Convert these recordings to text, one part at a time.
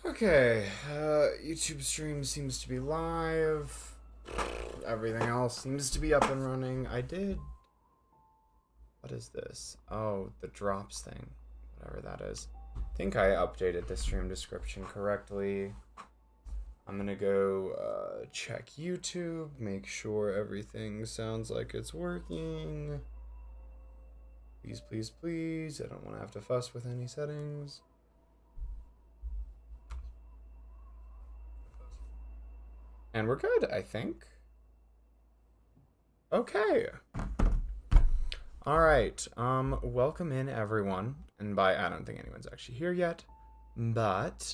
Okay, YouTube stream seems to be live. Everything else seems to be up and running. What is this? Oh, the drops thing. Whatever that is. I think I updated the stream description correctly. I'm gonna go check YouTube, make sure everything sounds like it's working. Please, please, please. I don't want to have to fuss with any settings. And we're good, I think. Okay. All right. Welcome in, everyone. And I don't think anyone's actually here yet, but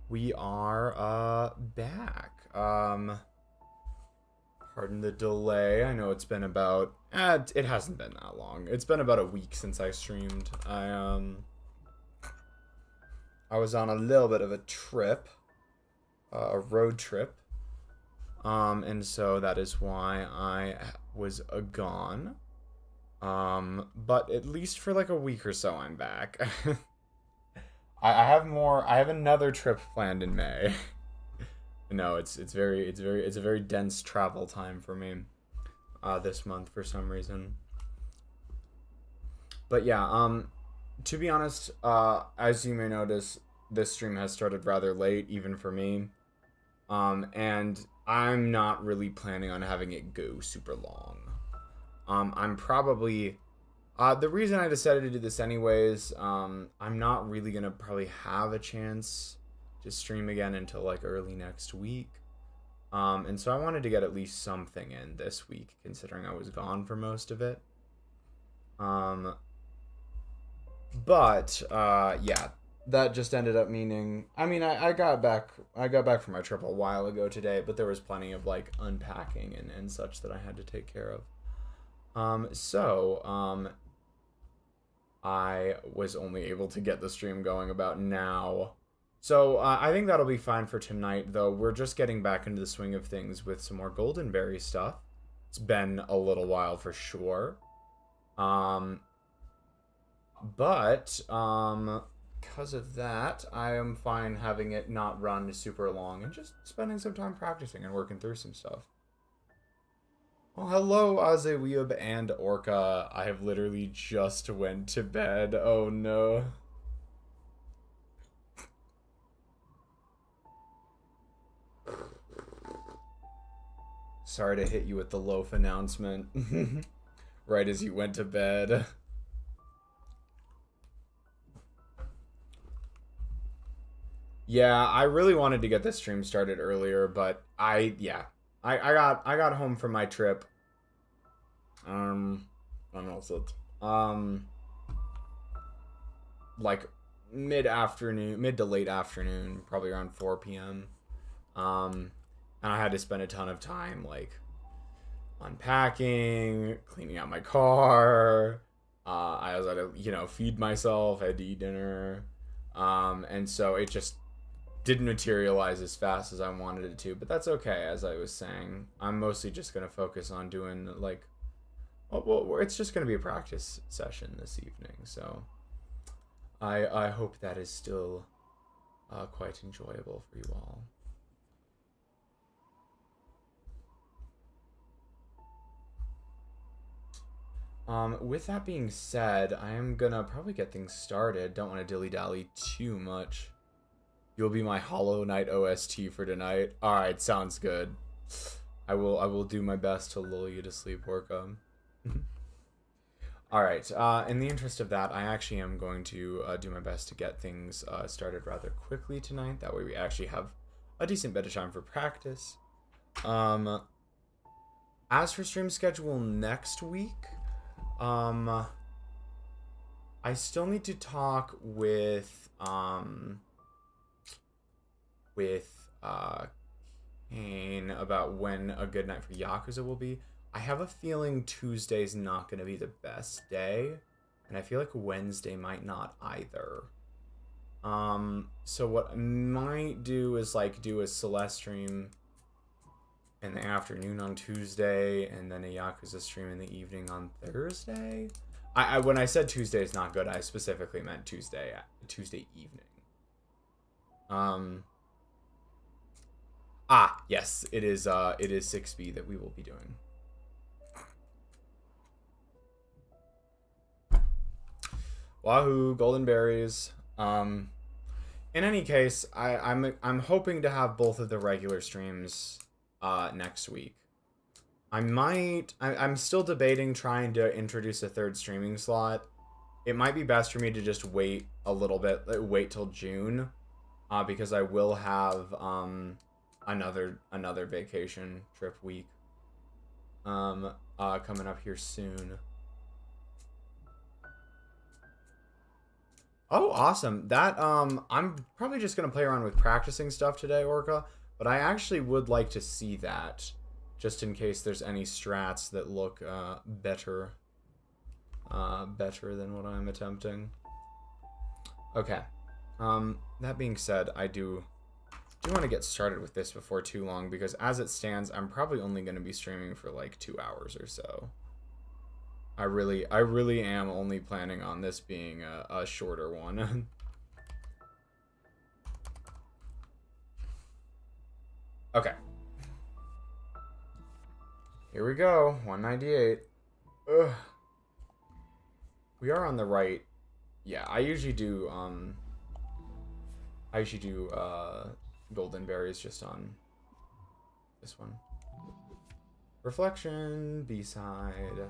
we are back. Pardon the delay. I know it's been about it hasn't been that long. It's been about a week since I streamed. I was on a little bit of a trip, a road trip. And so that is why I was gone. But at least for like a week or so, I'm back. I have another trip planned in May. No, it's a very dense travel time for me, this month for some reason. But yeah, to be honest, as you may notice, this stream has started rather late, even for me. And I'm not really planning on having it go super long. I'm probably, the reason I decided to do this anyways, I'm not really gonna probably have a chance to stream again until like early next week. And so I wanted to get at least something in this week, considering I was gone for most of it. Yeah, that just ended up meaning, I got back from my trip a while ago today, but there was plenty of like unpacking and such that I had to take care of. I was only able to get the stream going about now. So, I think that'll be fine for tonight, though. We're just getting back into the swing of things with some more Goldenberry stuff. It's been a little while for sure. Because of that, I am fine having it not run super long and just spending some time practicing and working through some stuff. Well, hello, Azeweeb and Orca. I have literally just went to bed. Oh no. Sorry to hit you with the loaf announcement right as you went to bed. Yeah, I really wanted to get this stream started earlier, but I got home from my trip. When was it? Like mid to late afternoon, probably around 4 p.m. And I had to spend a ton of time like unpacking, cleaning out my car. I was had to, feed myself. I had to eat dinner. And so it just didn't materialize as fast as I wanted it to, but that's okay. As I was saying, I'm mostly just gonna focus on doing like, well, it's just gonna be a practice session this evening, so I hope that is still quite enjoyable for you all. With that being said, I am gonna probably get things started. Don't want to dilly-dally too much. You'll be my Hollow Knight OST for tonight. Alright, sounds good. I will do my best to lull you to sleep, Orca. Alright, in the interest of that, I actually am going to do my best to get things started rather quickly tonight. That way we actually have a decent bit of time for practice. As for stream schedule next week, I still need to talk with Kane about when a good night for Yakuza will be. I have a feeling Tuesday's not going to be the best day, and I feel like Wednesday might not either. So what I might do is like do a Celeste stream in the afternoon on Tuesday, and then a Yakuza stream in the evening on Thursday. When I said Tuesday is not good, I specifically meant Tuesday evening. Um, yes, it is 6B that we will be doing. Wahoo, golden berries. In any case, I'm hoping to have both of the regular streams next week. I'm still debating trying to introduce a third streaming slot. It might be best for me to just wait a little bit, wait till June, because I will have another vacation trip week coming up here soon. Oh, awesome. That I'm probably just gonna play around with practicing stuff today, Orca, but I actually would like to see that, just in case there's any strats that look better than what I'm attempting. Okay. That being said, I do want to get started with this before too long, because as it stands, I'm probably only going to be streaming for like 2 hours or so. I really am only planning on this being a shorter one. Okay. Here we go. 198. Ugh. We are on the right. Yeah, I usually do golden berries just on this one. Reflection, B-side.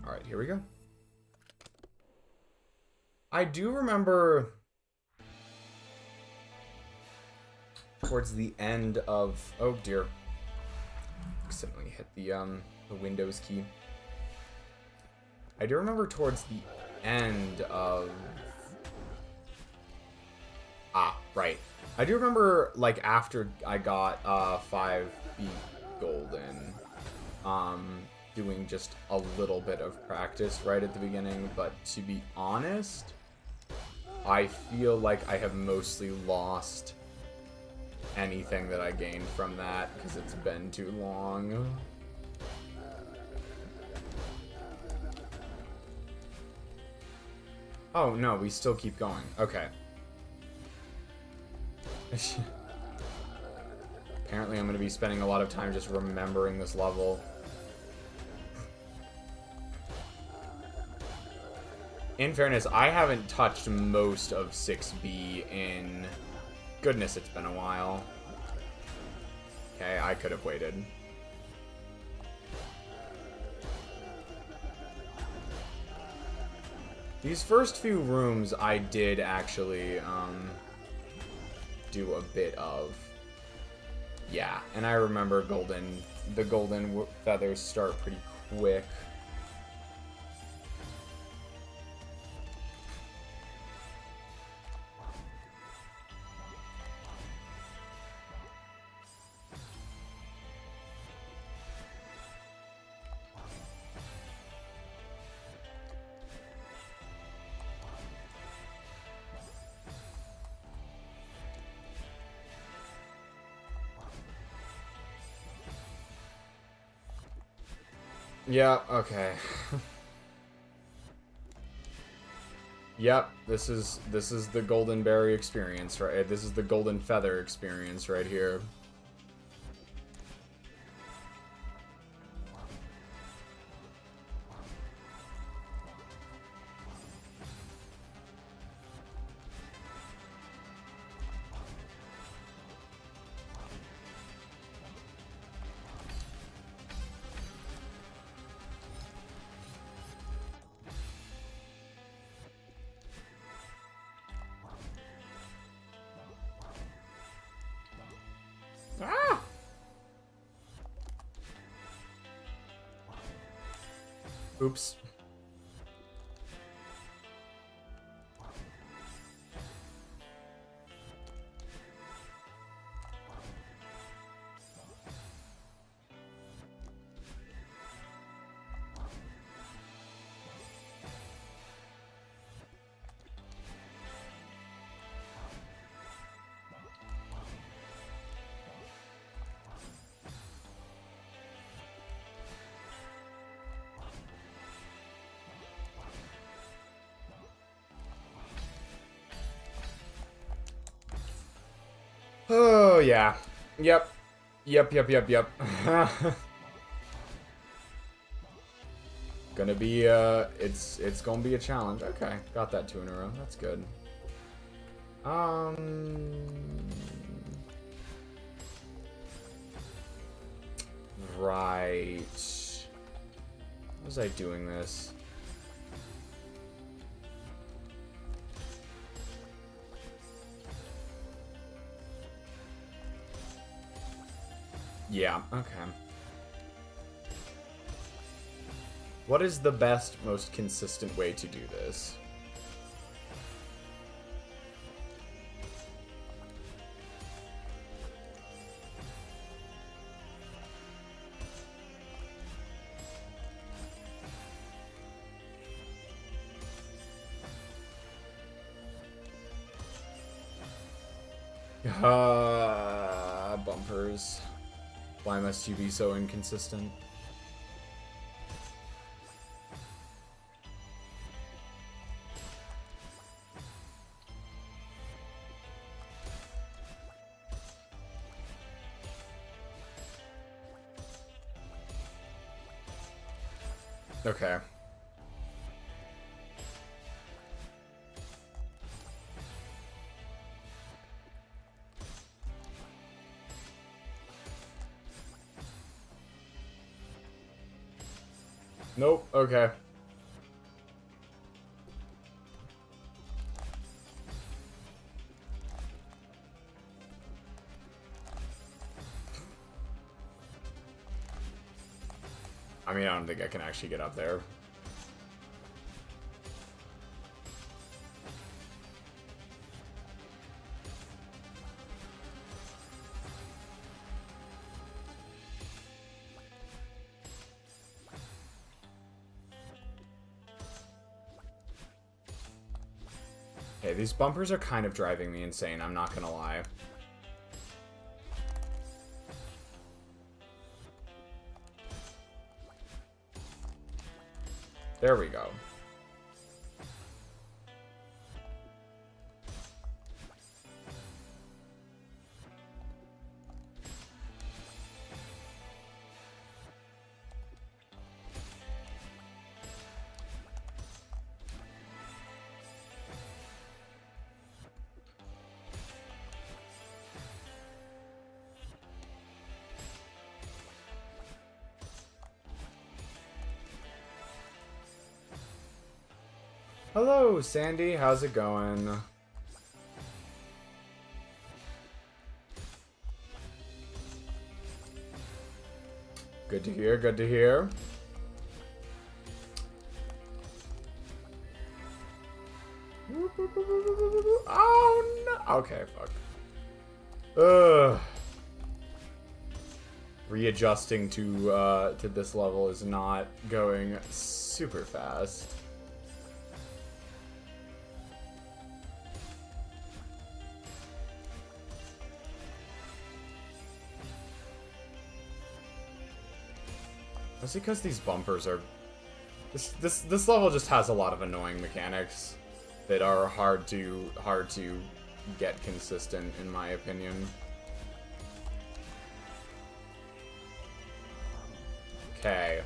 Alright, here we go. I do remember towards the end of... Oh dear. Accidentally hit the Windows key. I do remember towards the end of... Right. I do remember, like, after I got 5B golden, doing just a little bit of practice right at the beginning, but to be honest, I feel like I have mostly lost anything that I gained from that, because it's been too long. Oh, no, we still keep going. Okay. Apparently I'm going to be spending a lot of time just remembering this level. In fairness, I haven't touched most of 6B in... Goodness, it's been a while. Okay, I could have waited. These first few rooms I did actually do a bit of. Yeah, and I remember the golden feathers start pretty quick. Yeah, okay. Yep, this is the golden berry experience, right? This is the golden feather experience right here. Oops. Oh, yeah. Yep. Yep. Gonna be, it's gonna be a challenge. Okay, got that 2 in a row. That's good. Right. How was I doing this? Yeah, okay. What is the best, most consistent way to do this? Bumpers. Why must you be so inconsistent? Okay. Nope, okay. I mean, I don't think I can actually get up there. Hey, these bumpers are kind of driving me insane, I'm not gonna lie. There we go. Hello, Sandy. How's it going? Good to hear, good to hear. Oh, no. Okay, fuck. Ugh. Readjusting to this level is not going super fast. That's because these bumpers are... This level just has a lot of annoying mechanics that are hard to get consistent, in my opinion. Okay.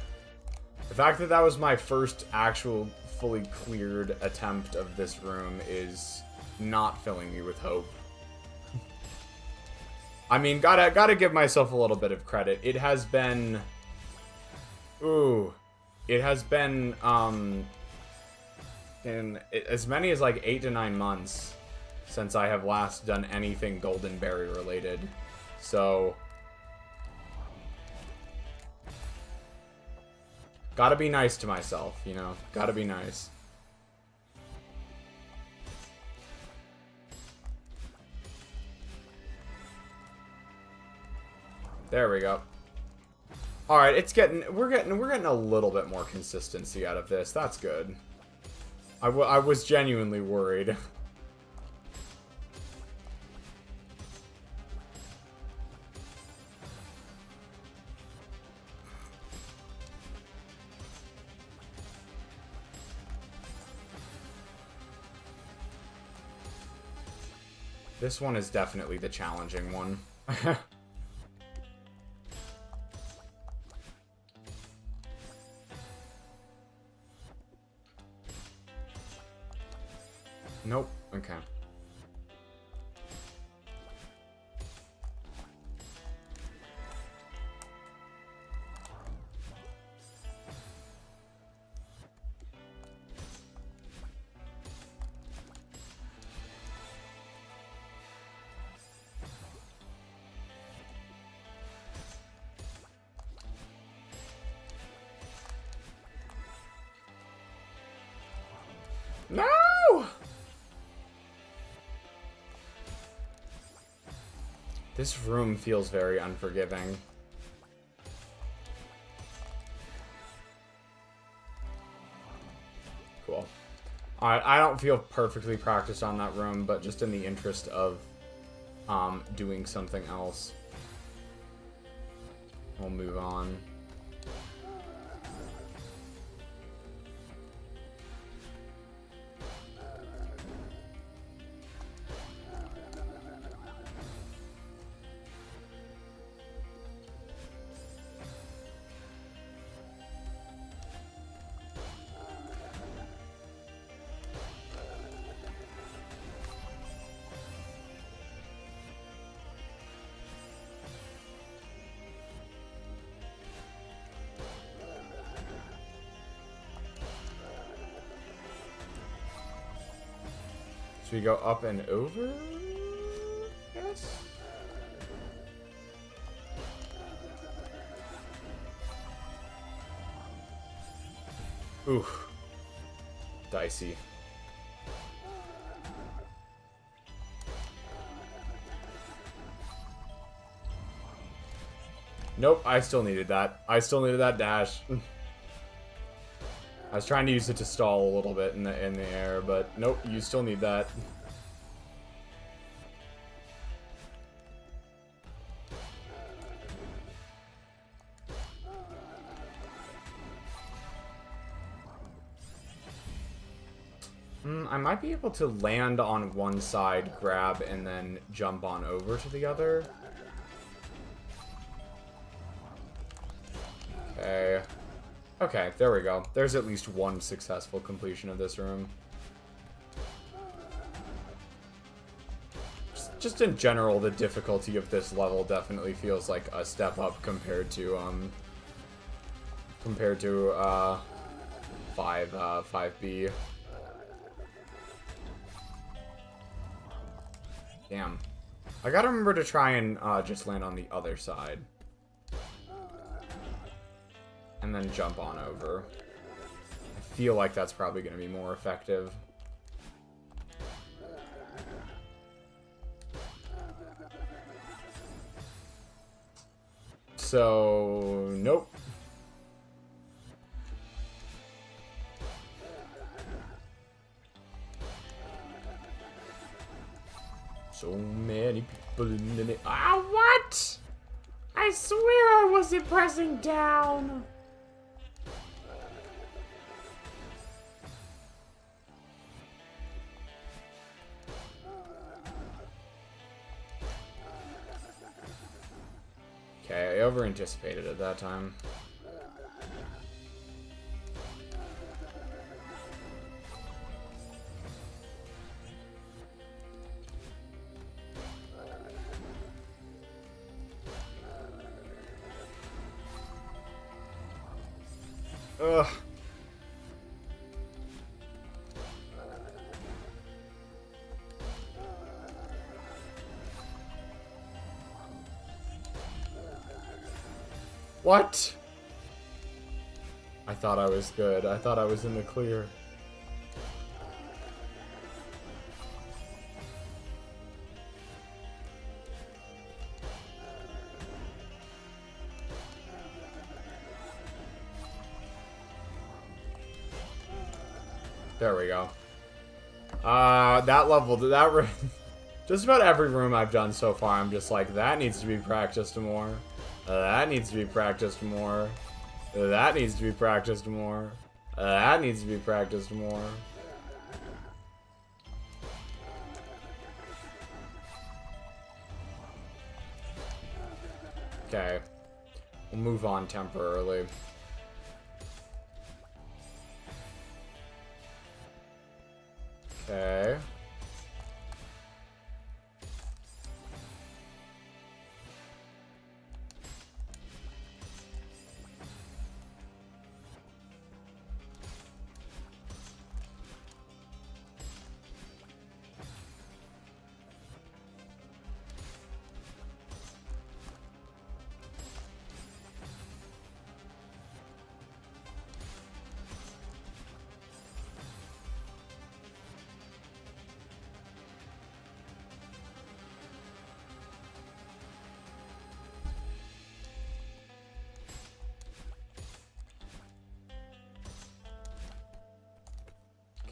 The fact that that was my first actual fully cleared attempt of this room is not filling me with hope. I mean, gotta give myself a little bit of credit. It has been... Ooh. It has been, in as many as like 8 to 9 months since I have last done anything Golden Berry related. So... Gotta be nice to myself, you know? Gotta be nice. There we go. Alright, we're getting a little bit more consistency out of this. That's good. I was genuinely worried. This one is definitely the challenging one. Nope. Okay. No! This room feels very unforgiving. Cool. Alright, I don't feel perfectly practiced on that room, but just in the interest of doing something else, we'll move on. Should we go up and over? Yes. Oof. Dicey. Nope, I still needed that. I still needed that dash. I was trying to use it to stall a little bit in the air, but nope, you still need that. I might be able to land on one side, grab, and then jump on over to the other. Okay. Okay, there we go. There's at least one successful completion of this room. Just in general, the difficulty of this level definitely feels like a step up compared to 5B. Damn. I gotta remember to try and just land on the other side. And then jump on over. I feel like that's probably going to be more effective. So, nope. So many people in it. Ah, what? I swear I wasn't pressing down. Okay, I over-anticipated at that time. Ugh. What? I thought I was good. I thought I was in the clear. There we go. That level, just about every room I've done so far, I'm just like, that needs to be practiced more. That needs to be practiced more. That needs to be practiced more. That needs to be practiced more. Okay. We'll move on temporarily. Okay.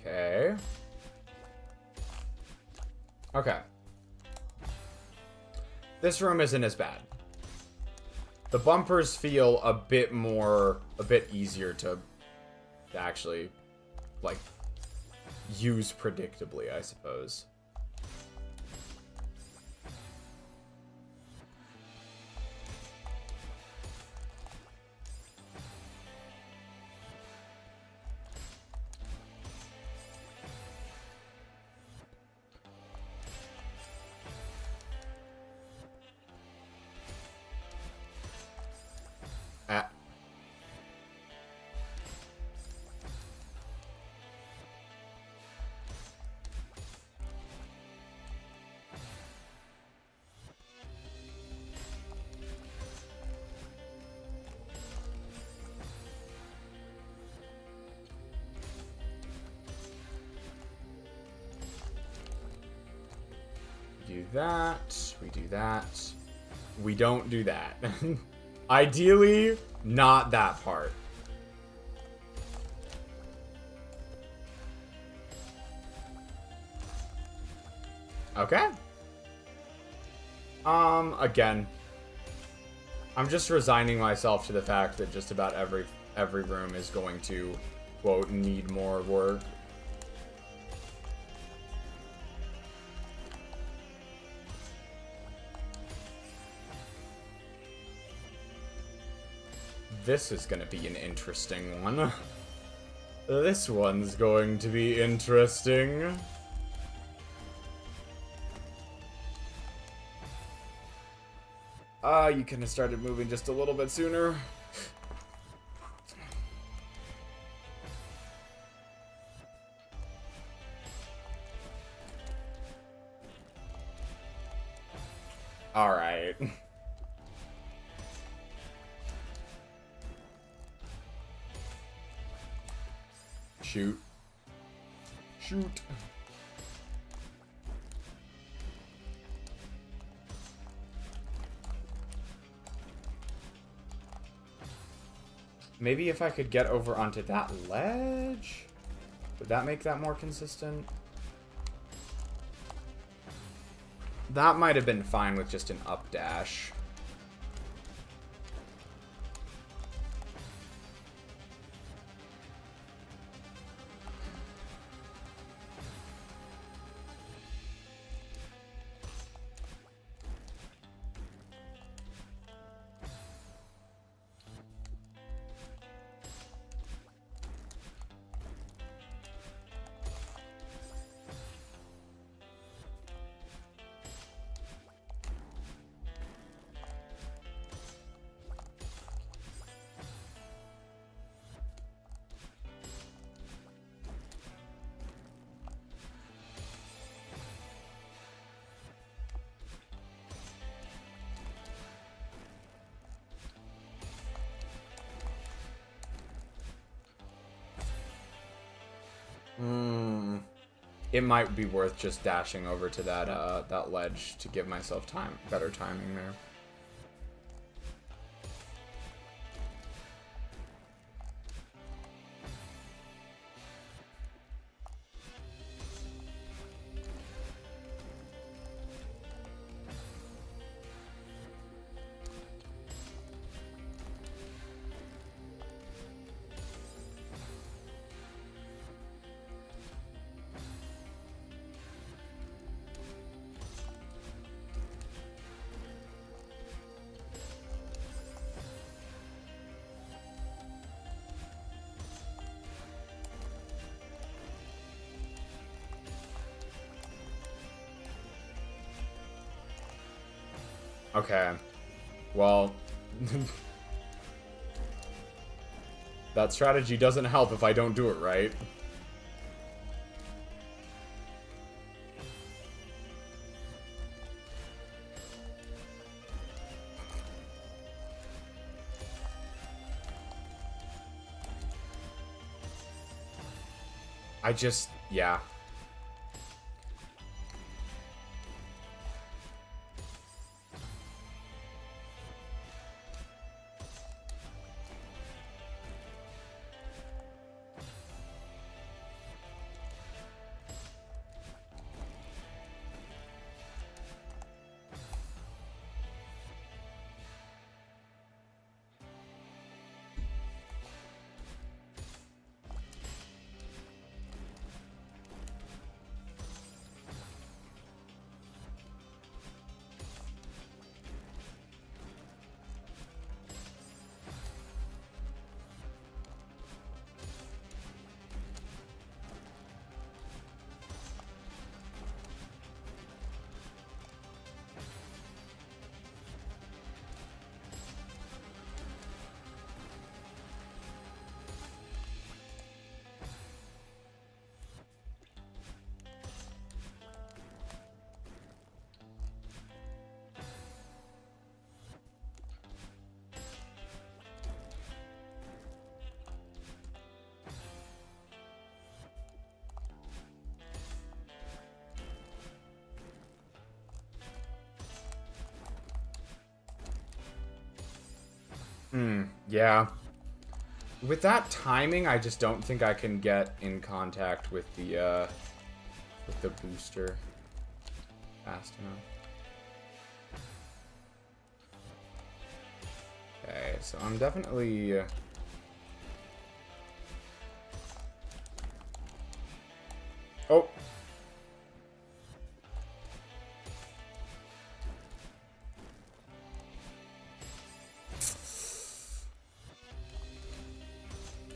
Okay. Okay. This room isn't as bad. The bumpers feel a bit easier to actually, like, use predictably, I suppose. Do that. We do that. We don't do that. Ideally, not that part. Okay. Again, I'm just resigning myself to the fact that just about every room is going to, quote, need more work. This is going to be an interesting one. This one's going to be interesting. You could have started moving just a little bit sooner. Alright. Shoot. Shoot. Maybe if I could get over onto that ledge? Would that make that more consistent? That might have been fine with just an up dash. It might be worth just dashing over to that that ledge to give myself better timing there. Okay. Well, that strategy doesn't help if I don't do it right. Yeah. Yeah. With that timing, I just don't think I can get in contact with the booster fast enough. Okay, so I'm definitely... Oh!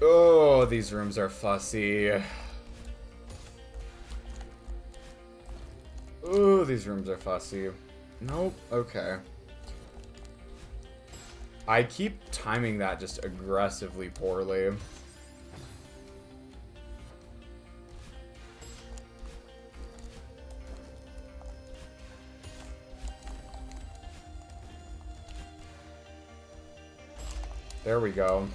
Oh, these rooms are fussy. Oh, these rooms are fussy. Nope, okay. I keep timing that just aggressively poorly. There we go.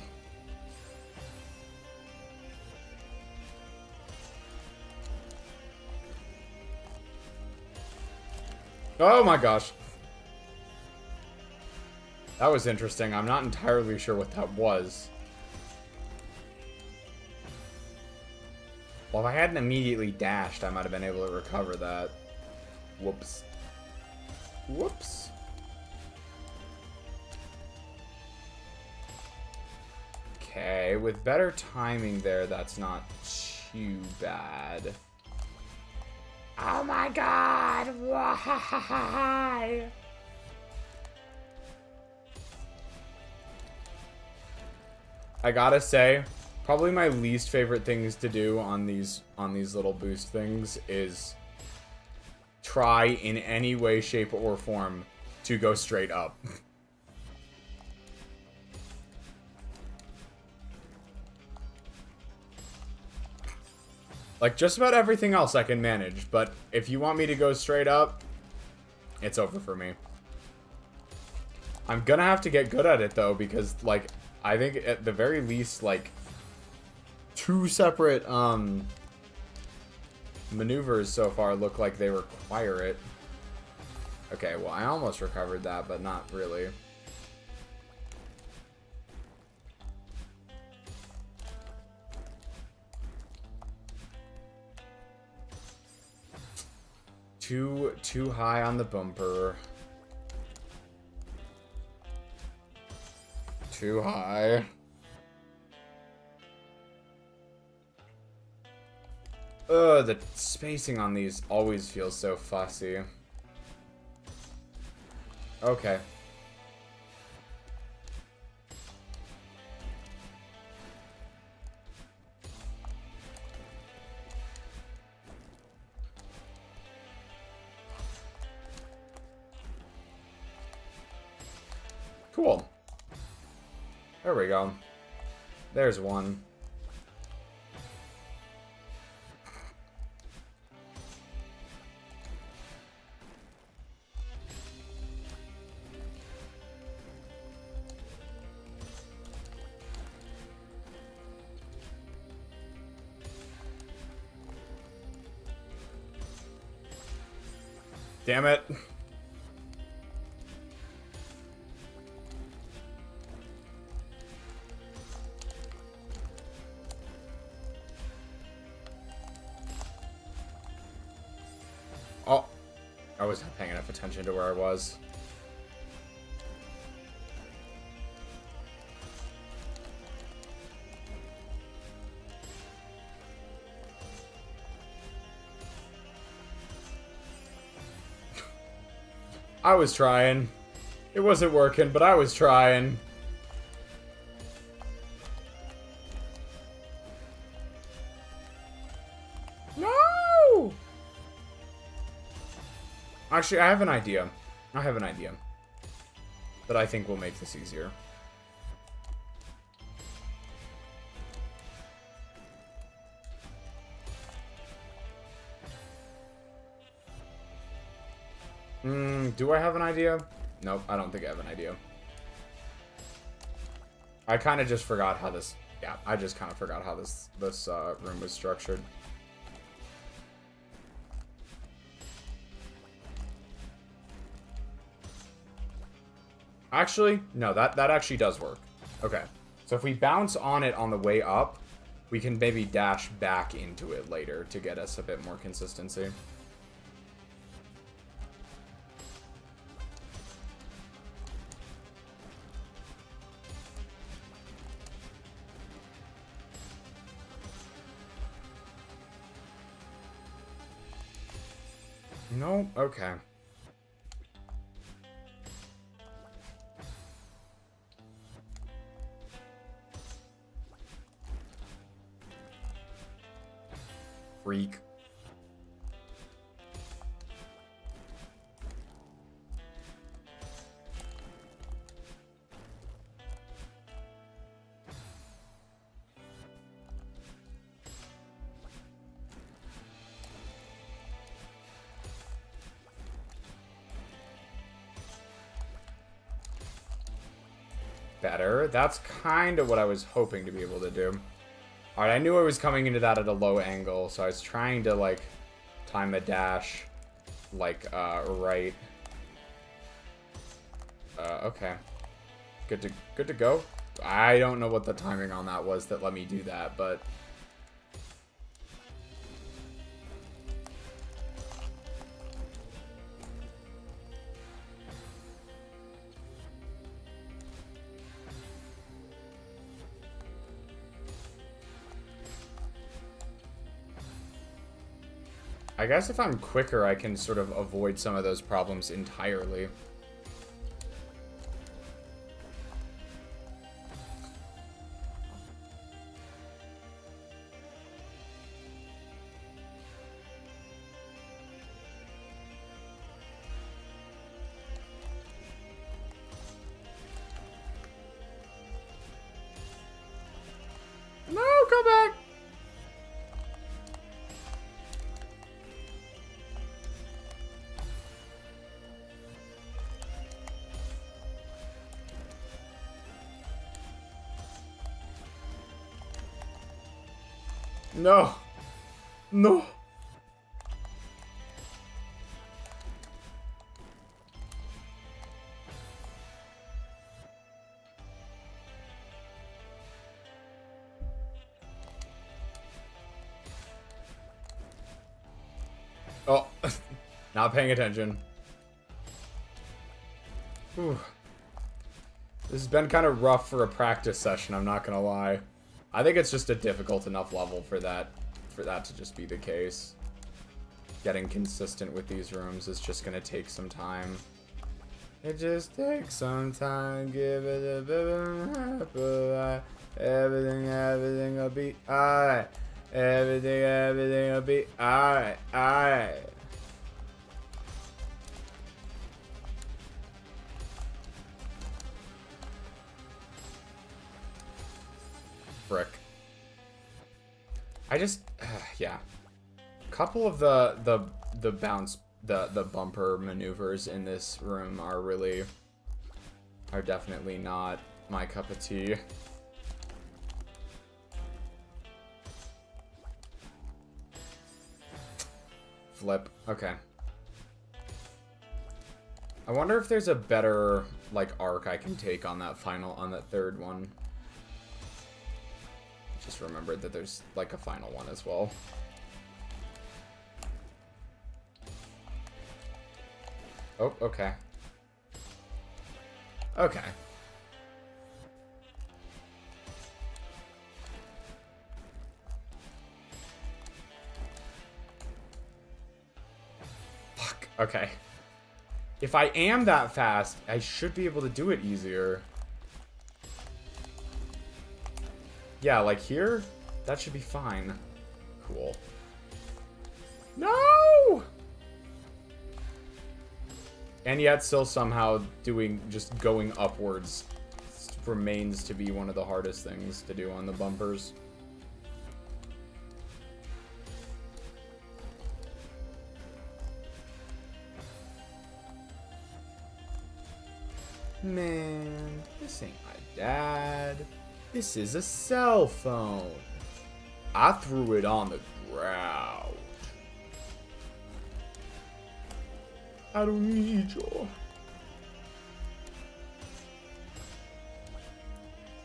Oh my gosh. That was interesting. I'm not entirely sure what that was. Well, if I hadn't immediately dashed, I might have been able to recover that. Whoops. Whoops. Okay, with better timing there, that's not too bad. Oh my god! Why? I gotta say, probably my least favorite things to do on these little boost things is try in any way, shape, or form to go straight up. Like, just about everything else I can manage, but if you want me to go straight up, it's over for me. I'm gonna have to get good at it, though, because, like, I think at the very least, like, 2 separate, maneuvers so far look like they require it. Okay, well, I almost recovered that, but not really. Too high on the bumper. Too high. Ugh, the spacing on these always feels so fussy. Okay. Cool. There we go. There's one. Damn it. Oh, I wasn't paying enough attention to where I was. I was trying. It wasn't working, but I was trying. No! Actually, I have an idea. I have an idea that I think will make this easier. Do I have an idea? Nope, I don't think I have an idea. I kind of just forgot how this... Yeah, I just kind of forgot how this room was structured. Actually, no, that actually does work. Okay, so if we bounce on it on the way up, we can maybe dash back into it later to get us a bit more consistency. No? Okay. Freak. Better. That's kind of what I was hoping to be able to do. Alright, I knew I was coming into that at a low angle, so I was trying to, like, time the dash, like, right. Okay. Good to go. I don't know what the timing on that was that let me do that, but... I guess if I'm quicker, I can sort of avoid some of those problems entirely. No, come back! No. No. Oh, not paying attention. Whew. This has been kind of rough for a practice session, I'm not gonna lie. I think it's just a difficult enough level for that to just be the case. Getting consistent with these rooms is just gonna take some time. It just takes some time, give it a bit of everything will be alright. Everything will be alright, alright. I just, yeah. A couple of the bounce, the bumper maneuvers in this room are definitely not my cup of tea. Flip. Okay. I wonder if there's a better, like, arc I can take on that third one. Just remembered that there's, like, a final one as well. Oh, okay. Okay. Fuck. Okay. If I am that fast, I should be able to do it easier. Yeah, like here? That should be fine. Cool. No! And yet still somehow just going upwards remains to be one of the hardest things to do on the bumpers. Man, this ain't my dad. This is a cell phone. I threw it on the ground. I don't need you.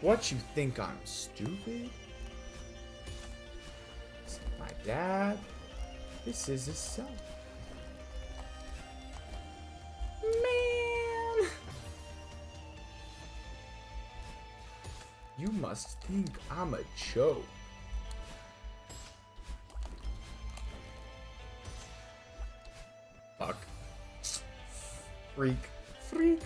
What, you think I'm stupid? This is my dad. This is a cell phone. Man. You must think I'm a joke. Fuck. Freak. Freak.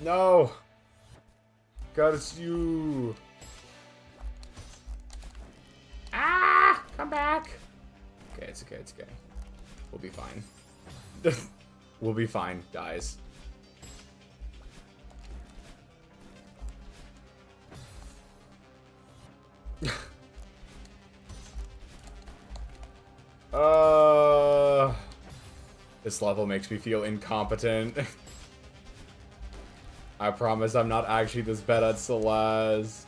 No. God, it's you. Ah! Come back. Okay, it's okay, it's okay. We'll be fine. We'll be fine, guys. This level makes me feel incompetent. I promise I'm not actually this bad at Celeste.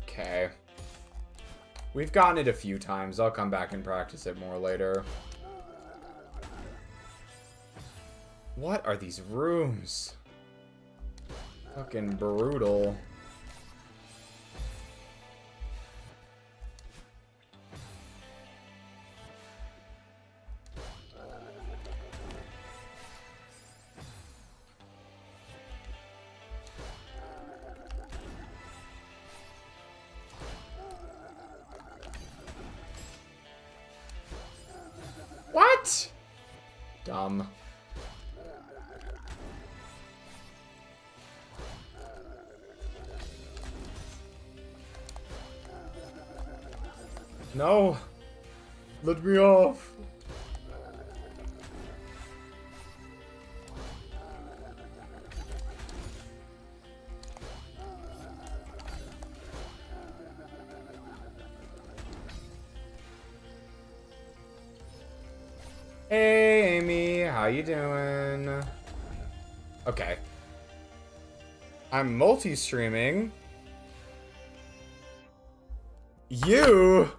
Okay. We've gotten it a few times. I'll come back and practice it more later. What are these rooms? Fucking brutal. What? Dumb. No. Let me off. Hey, Amy, how you doing? Okay. I'm multi-streaming. You?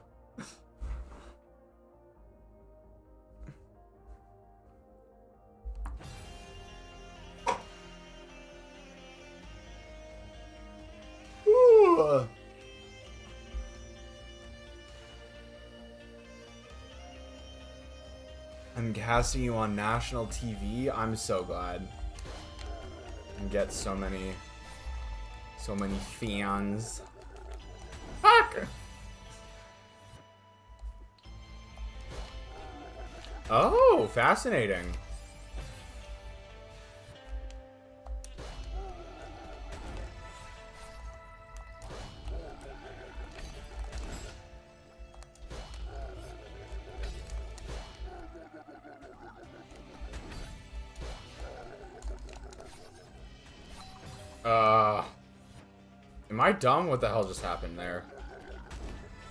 Ooh. I'm casting you on national TV. I'm so glad. And get so many fans. Fuck. Oh, fascinating. Am I dumb? What the hell just happened there?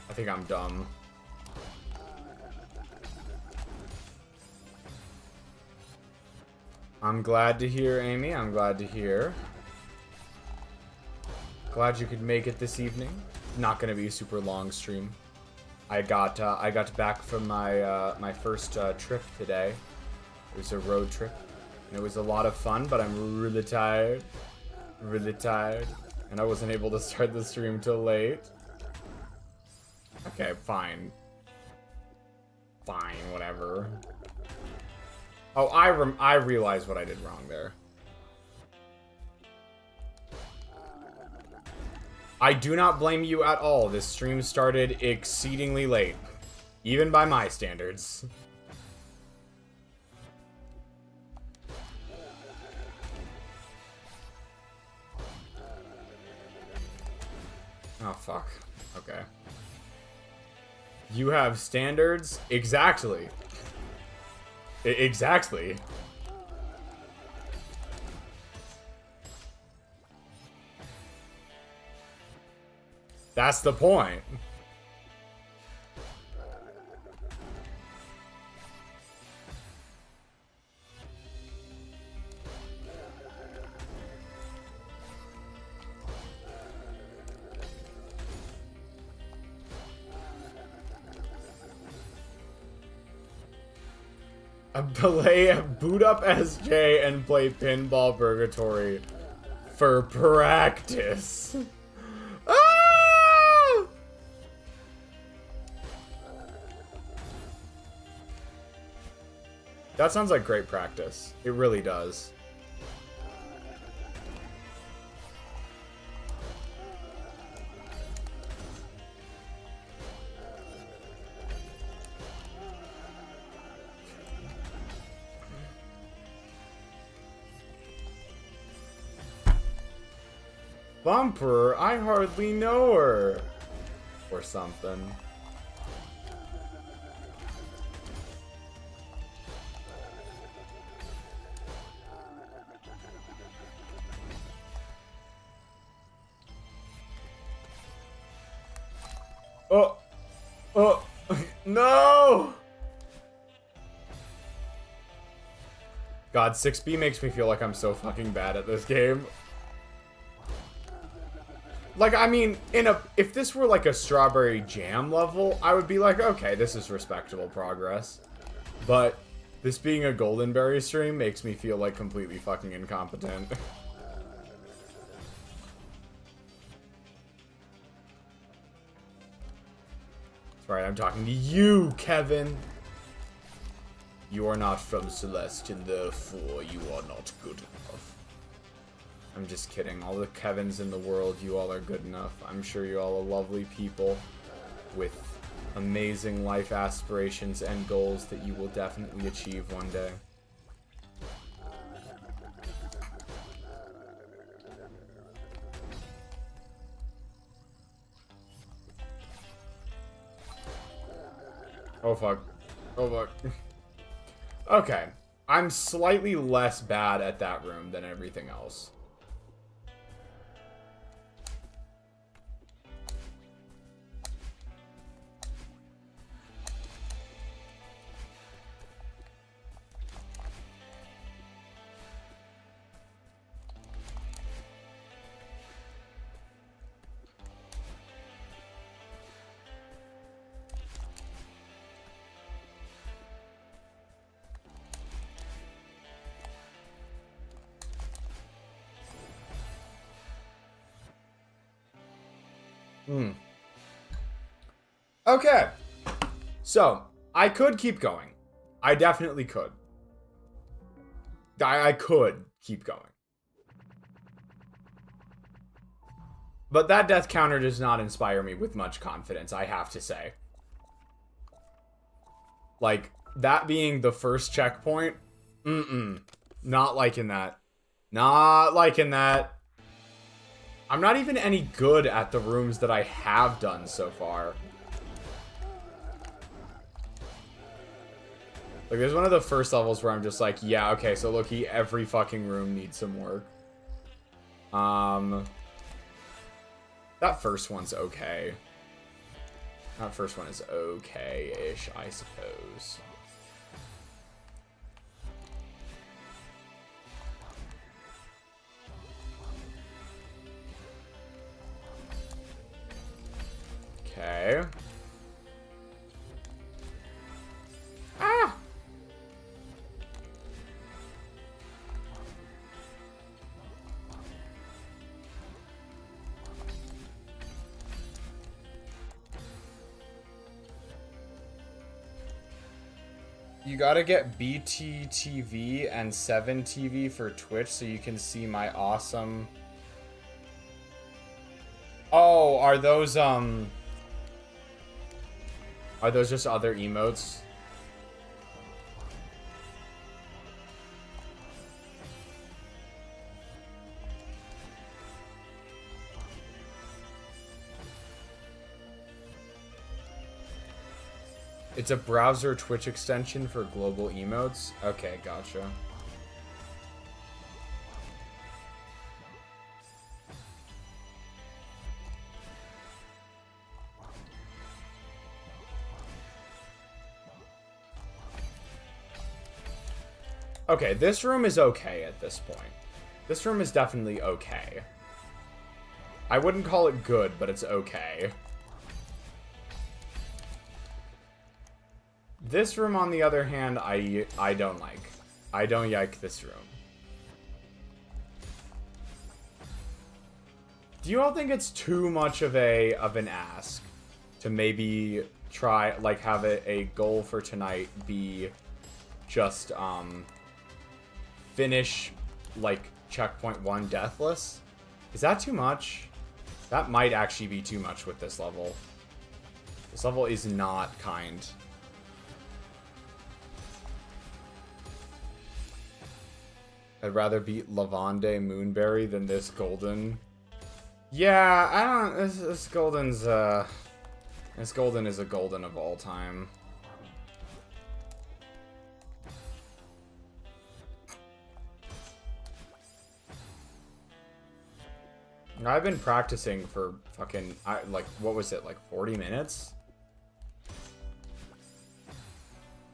I think I'm dumb. I'm glad to hear, Amy. I'm glad to hear. Glad you could make it this evening. Not gonna be a super long stream. I got back from my my first trip today. It was a road trip, and it was a lot of fun. But I'm really tired, and I wasn't able to start the stream till late. Okay, fine, whatever. Oh, I realized what I did wrong there. I do not blame you at all. This stream started exceedingly late, even by my standards. Oh, fuck. Okay. You have standards? Exactly. Exactly. That's the point. Boot up SJ and play Pinball Purgatory for practice. Ah! That sounds like great practice. It really does. Bumper, I hardly know her. Or something. Oh! Oh! No! God, 6B makes me feel like I'm so fucking bad at this game. Like, I mean, if this were like a strawberry jam level, I would be like, okay, this is respectable progress. But this being a goldenberry stream makes me feel like completely fucking incompetent. Right, I'm talking to you, Kevin. You are not from Celeste, and therefore you are not good enough. I'm just kidding. All the Kevins in the world, you all are good enough. I'm sure you all are lovely people with amazing life aspirations and goals that you will definitely achieve one day. Oh fuck. Oh fuck. Okay. I'm slightly less bad at that room than everything else. Okay. So, I could keep going. I definitely could. I could keep going. But that death counter does not inspire me with much confidence, I have to say. Like, that being the first checkpoint, not liking that. Not liking that. I'm not even any good at the rooms that I have done so far. Like, there's one of the first levels where I'm just like, yeah, okay, so look, every fucking room needs some work. That first one's okay. That first one is okay-ish, I suppose. Okay. Ah! You gotta get BTTV and 7TV for Twitch so you can see my awesome... Oh, are those just other emotes? It's a browser Twitch extension for global emotes? Okay, gotcha. Okay, this room is okay at this point. This room is definitely okay. I wouldn't call it good, but it's okay. This room, on the other hand, I don't like. I don't like this room. Do you all think it's too much of an ask to maybe try, like, have a goal for tonight be just finish, like, checkpoint 1 deathless? Is that too much? That might actually be too much with this level. This level is not kind. I'd rather beat Lavande Moonberry than this golden. Yeah, I don't. This golden's this golden is a golden of all time. I've been practicing for fucking like, what was it, like 40 minutes?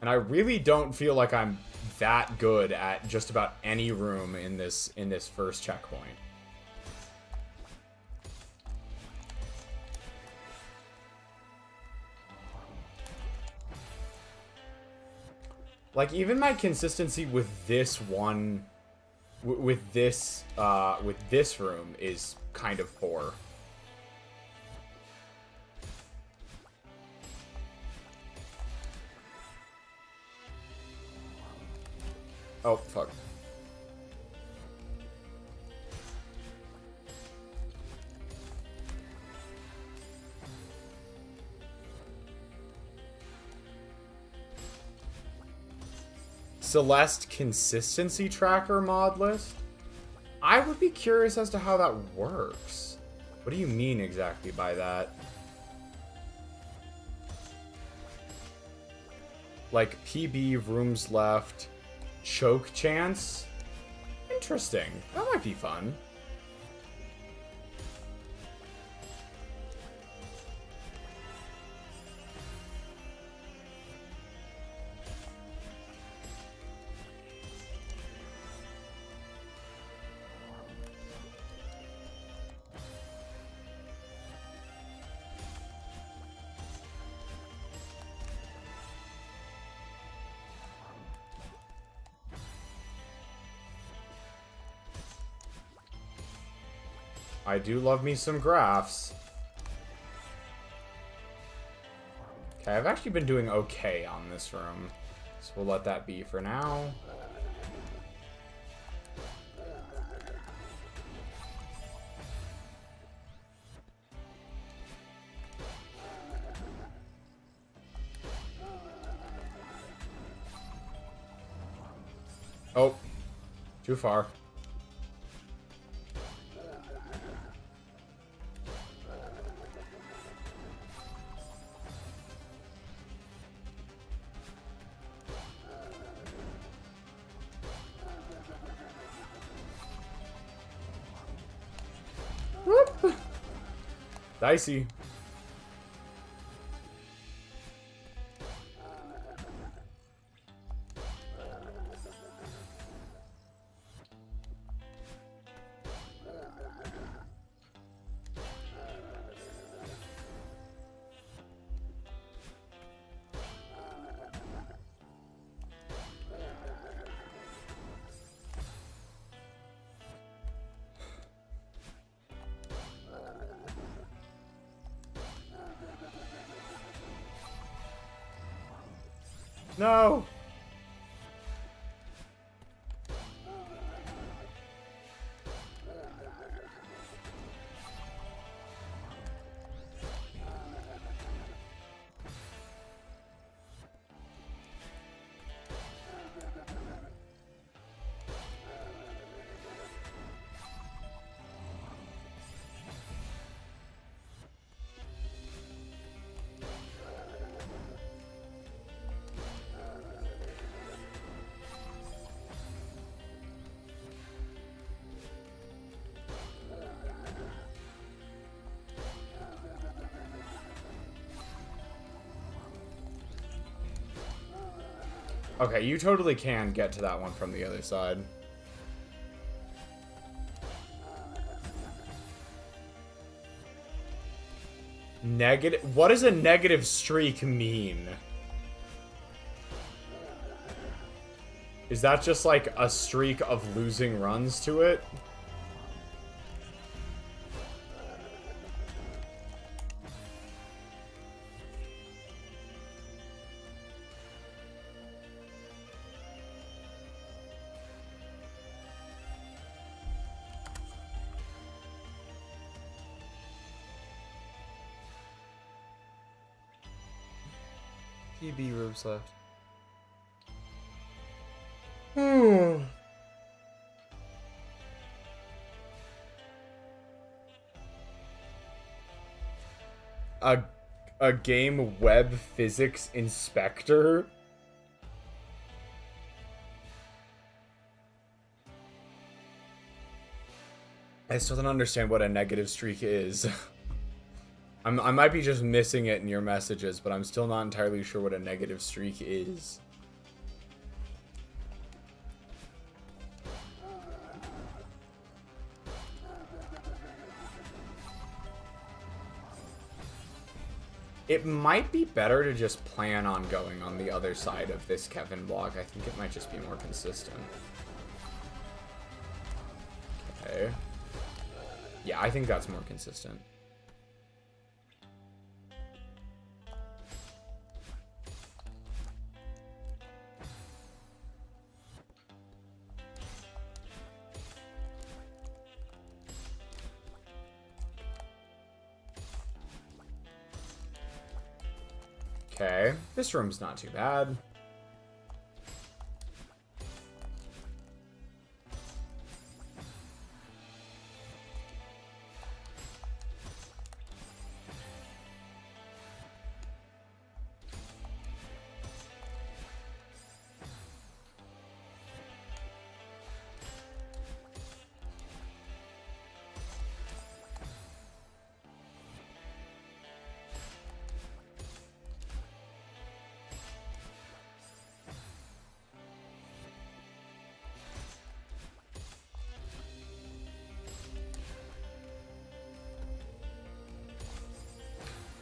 And I really don't feel like I'm that good at just about any room in this first checkpoint. Like, even my consistency with this one, with this room is kind of poor. Oh, fuck. Celeste consistency tracker mod list? I would be curious as to how that works. What do you mean exactly by that? Like, PB, rooms left, choke chance? Interesting. That might be fun. I do love me some graphs. Okay, I've actually been doing okay on this room, so we'll let that be for now. Oh, too far. Dicey. No! Okay, you totally can get to that one from the other side. Negative? What does a negative streak mean? Is that just like a streak of losing runs to it? PB rooms left. A game web physics inspector? I still don't understand what a negative streak is. I might be just missing it in your messages, but I'm still not entirely sure what a negative streak is. It might be better to just plan on going on the other side of this Kevin block. I think it might just be more consistent. Okay. Yeah, I think that's more consistent. Okay, this room's not too bad.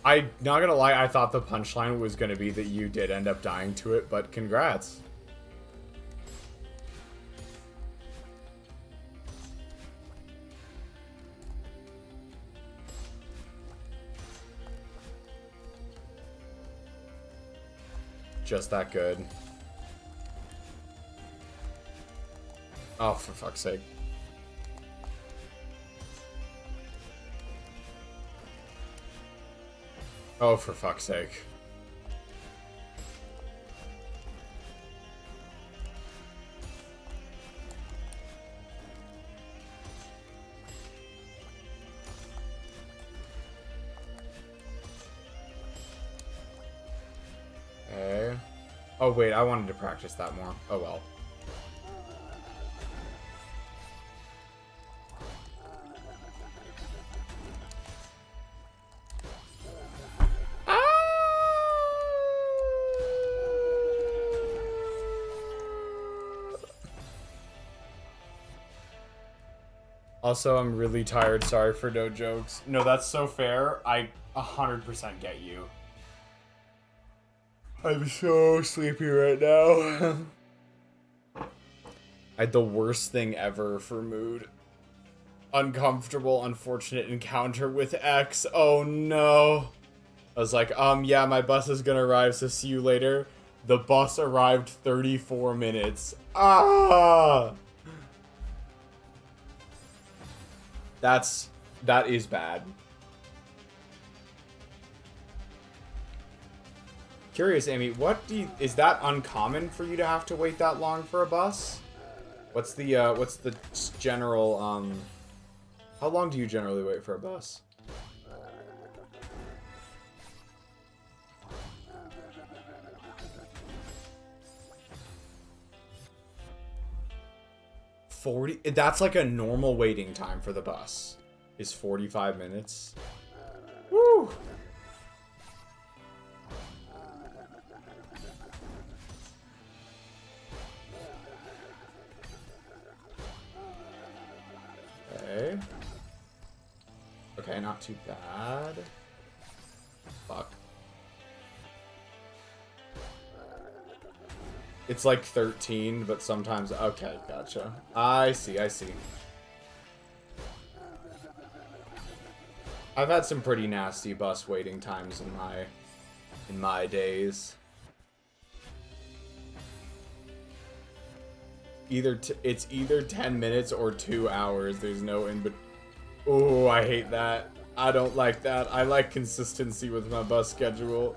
I'm not gonna lie, I thought the punchline was gonna be that you did end up dying to it, but congrats. Just that good. Oh, for fuck's sake. Oh, for fuck's sake. Okay. Oh, wait, I wanted to practice that more. Oh, well. Also, I'm really tired. Sorry for no jokes. No, that's so fair. I 100% get you. I'm so sleepy right now. I had the worst thing ever for mood. Uncomfortable, unfortunate encounter with X. Oh no. I was like, yeah, my bus is gonna arrive, so see you later. The bus arrived 34 minutes. Ah! That is bad. Curious, Amy, is that uncommon for you to have to wait that long for a bus? What's the general, how long do you generally wait for a bus? That's like a normal waiting time for the bus, is 45 minutes. Woo! Okay. Okay, not too bad. Fuck. It's like 13, but sometimes... Okay, gotcha. I see. I've had some pretty nasty bus waiting times in my days. It's either 10 minutes or 2 hours. There's no in between. Oh, I hate that. I don't like that. I like consistency with my bus schedule.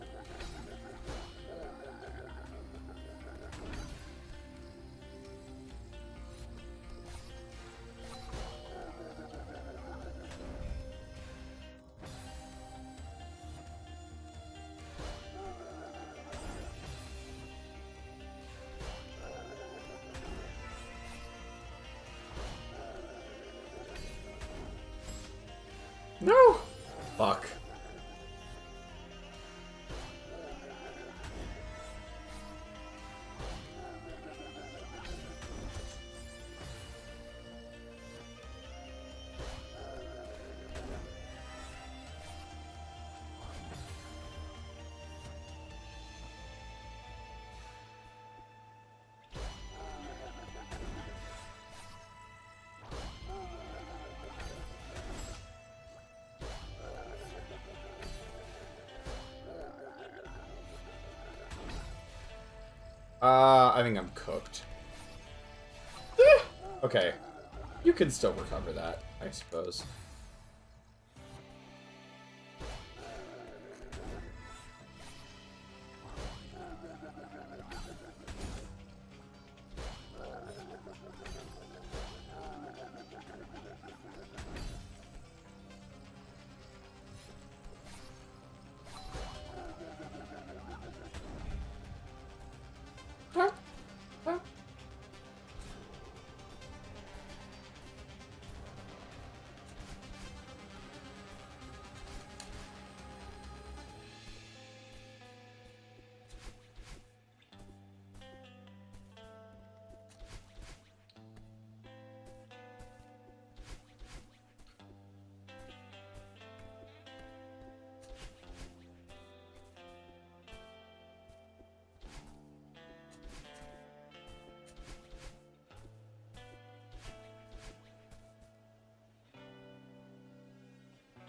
No! Fuck. I think I'm cooked. Okay. You can still recover that, I suppose.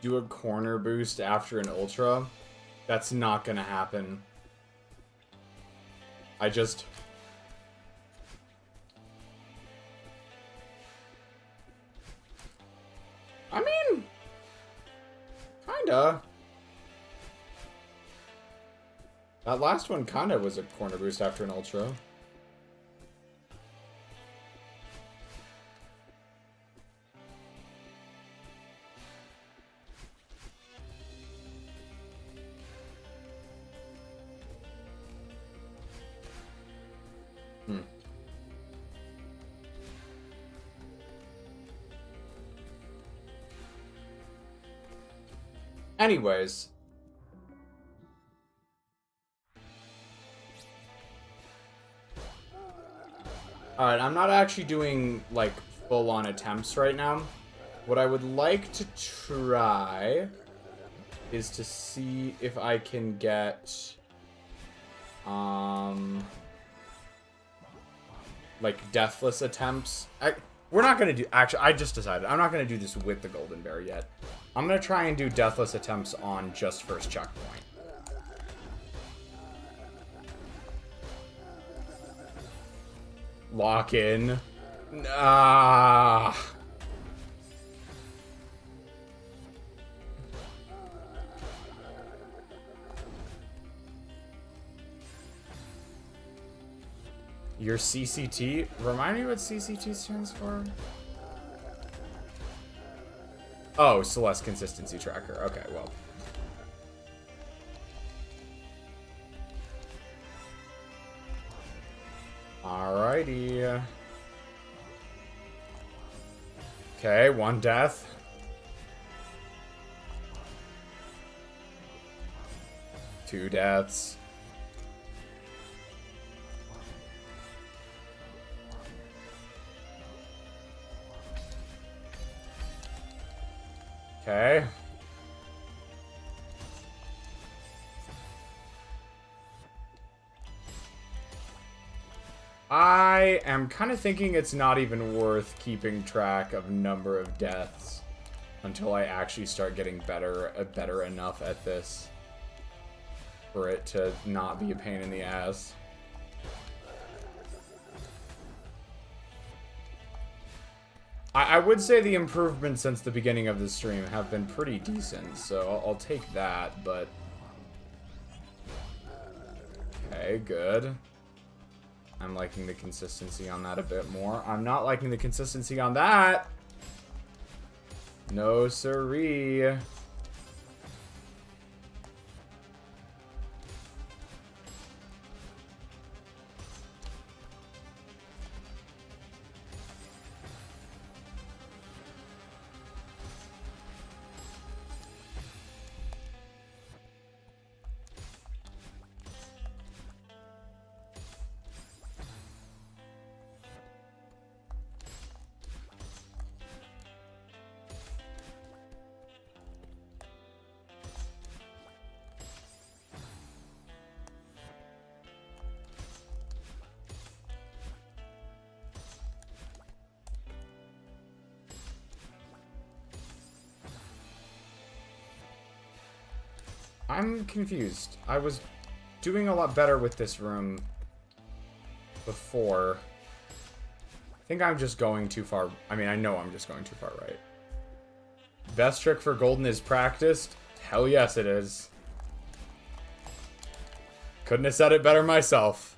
Do a corner boost after an ultra? That's not gonna happen. I mean... Kinda. That last one kinda was a corner boost after an ultra. Anyways. Alright, I'm not actually doing, like, full-on attempts right now. What I would like to try is to see if I can get, like, deathless attempts. We're not going to do... Actually, I just decided. I'm not going to do this with the golden bear yet. I'm going to try and do deathless attempts on just first checkpoint. Lock in. Ah. Your CCT? Remind me what CCT stands for? Oh, Celeste Consistency Tracker. Okay, well. Alrighty. Okay, 1 death. 2 deaths. Okay. I am kind of thinking it's not even worth keeping track of number of deaths until I actually start getting better enough at this for it to not be a pain in the ass. I would say the improvements since the beginning of the stream have been pretty decent, so I'll take that, but... Okay, good. I'm liking the consistency on that a bit more. I'm not liking the consistency on that! No siree. I'm confused. I was doing a lot better with this room before. I think I'm just going too far. I mean, I know I'm just going too far right. Best trick for golden is practiced? Hell yes it is. Couldn't have said it better myself.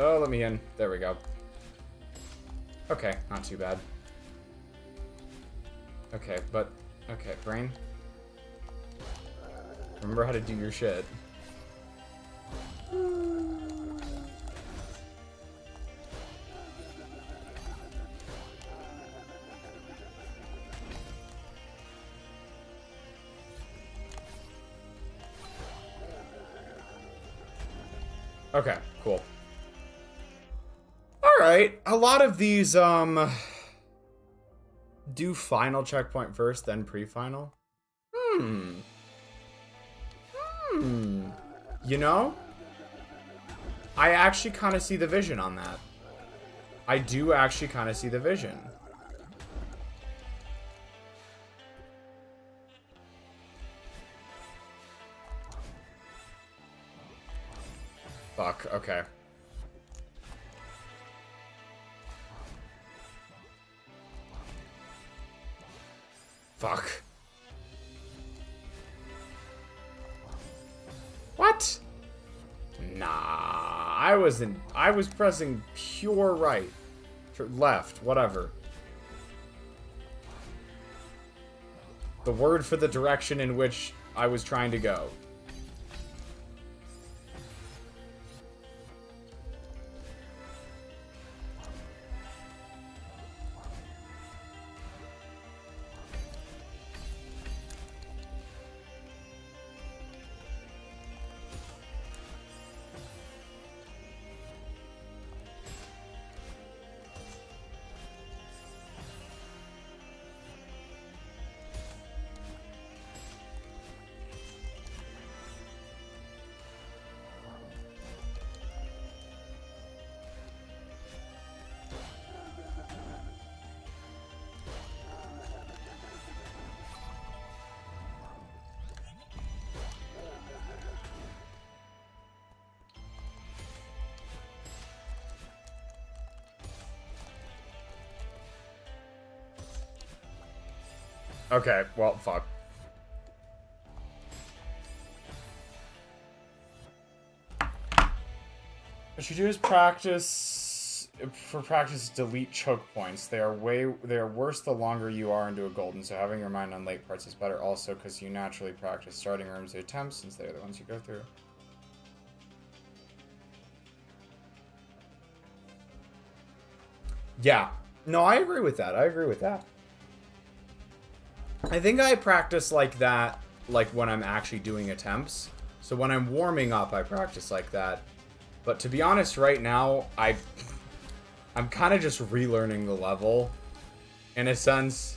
Oh, let me in. There we go. Okay, not too bad. Okay, but... Okay, brain. Remember how to do your shit. Okay, cool. Alright, a lot of these, do final checkpoint first, then pre-final? You know? I actually kind of see the vision on that. I do actually kind of see the vision. Fuck, okay. Fuck. What? Nah, I was pressing pure right. Left, whatever. The word for the direction in which I was trying to go. Okay, well, fuck. What you do is practice. For practice, delete choke points. They are worse the longer you are into a golden. So having your mind on late parts is better. Also, because you naturally practice starting rooms to attempts, since they're the ones you go through. Yeah. No, I agree with that. I think I practice like that, like when I'm actually doing attempts. So when I'm warming up, I practice like that. But to be honest, right now, I'm kind of just relearning the level, in a sense.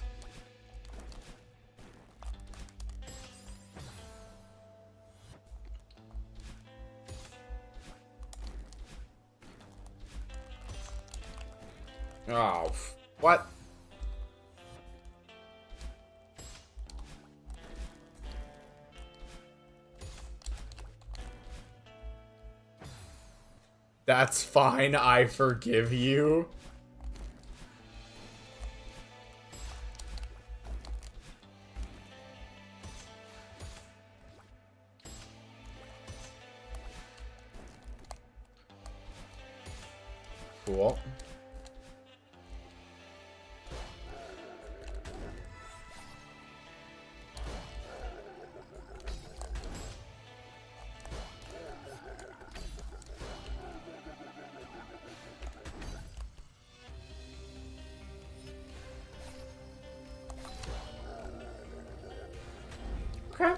Oh, what? That's fine, I forgive you. Cool. Okay.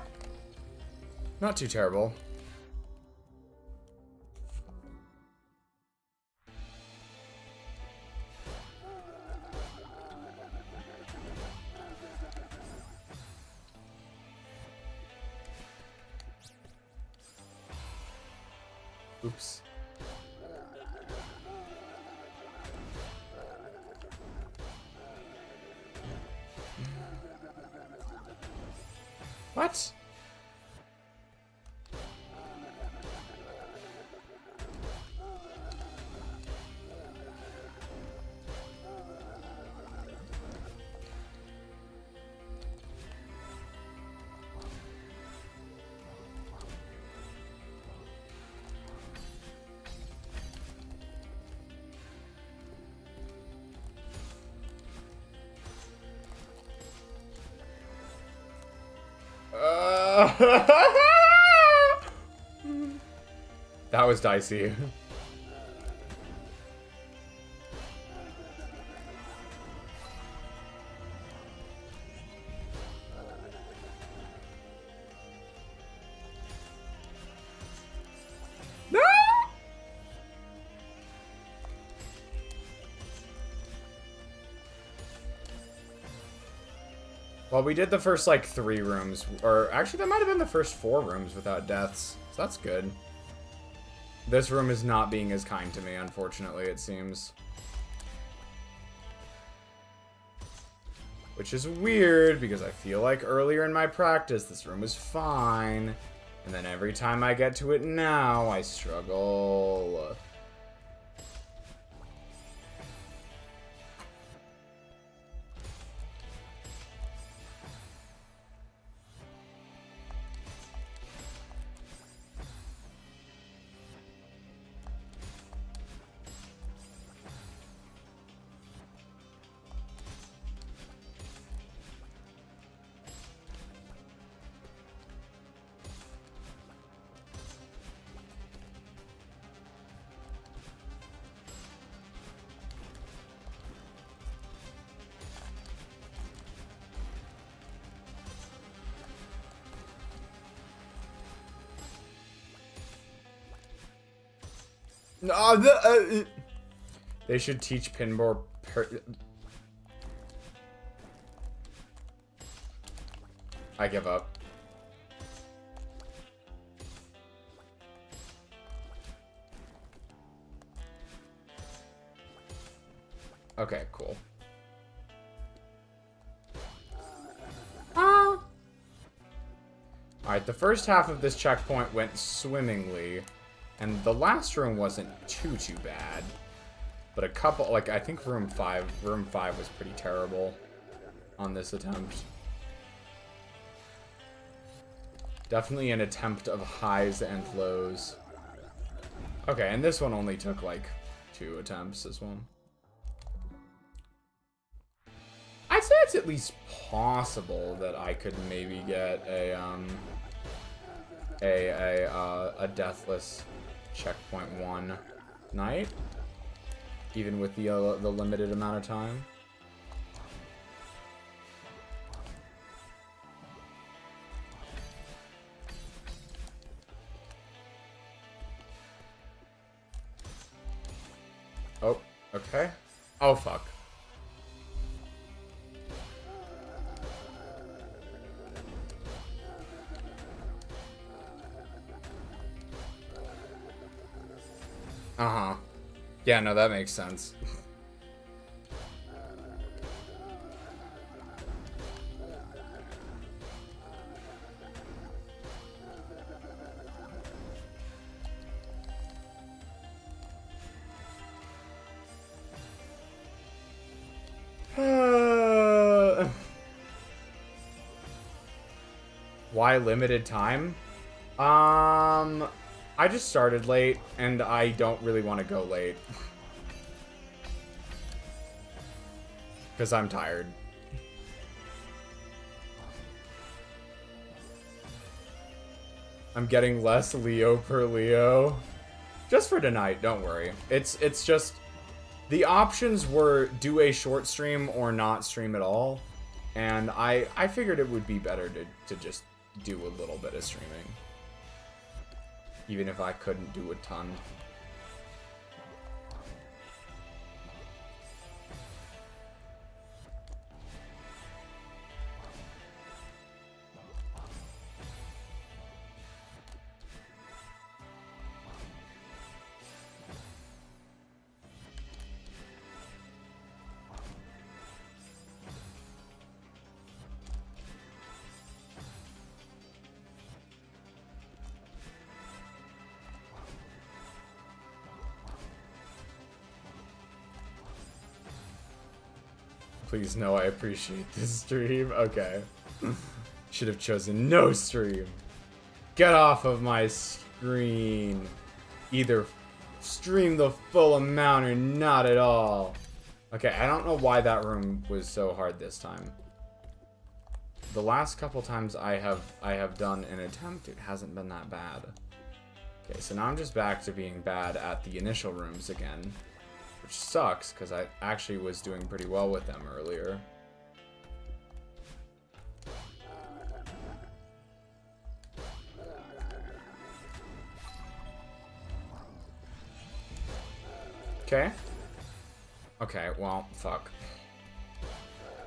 Not too terrible. Oops. What? That was dicey. No! Well, we did the first, like, 3 rooms. Or, actually, that might have been the first 4 rooms without deaths. So that's good. This room is not being as kind to me, unfortunately, it seems. Which is weird, because I feel like earlier in my practice, this room was fine. And then every time I get to it now, I struggle. No, they should teach pinball. I give up. Okay, cool. Alright, the first half of this checkpoint went swimmingly. And the last room wasn't too bad. But a couple, like, I think room 5 was pretty terrible on this attempt. Definitely an attempt of highs and lows. Okay, and this one only took like 2 attempts, this one. I'd say it's at least possible that I could maybe get a deathless checkpoint 1 night, even with the limited amount of time. Oh, okay. Oh, fuck. Uh-huh. Yeah, no, that makes sense. Why limited time? I just started late, and I don't really want to go late. Because I'm tired. I'm getting less Leo per Leo. Just for tonight, don't worry. It's just... The options were do a short stream or not stream at all. And I figured it would be better to just do a little bit of streaming. Even if I couldn't do a ton. Please, no, I appreciate this stream. Okay. Should have chosen no stream. Get off of my screen. Either stream the full amount or not at all. Okay, I don't know why that room was so hard this time. The last couple times I have done an attempt, it hasn't been that bad. Okay, so now I'm just back to being bad at the initial rooms again. Which sucks, because I actually was doing pretty well with them earlier. Okay. Okay, well, fuck.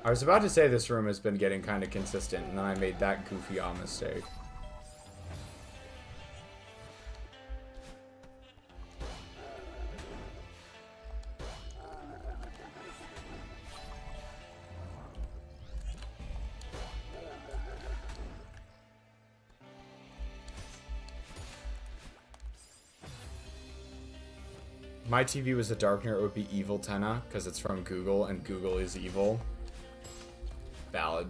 I was about to say this room has been getting kind of consistent, and then I made that goofy mistake. My TV was a darkener, it would be Evil Tenna, because it's from Google, and Google is evil. Valid.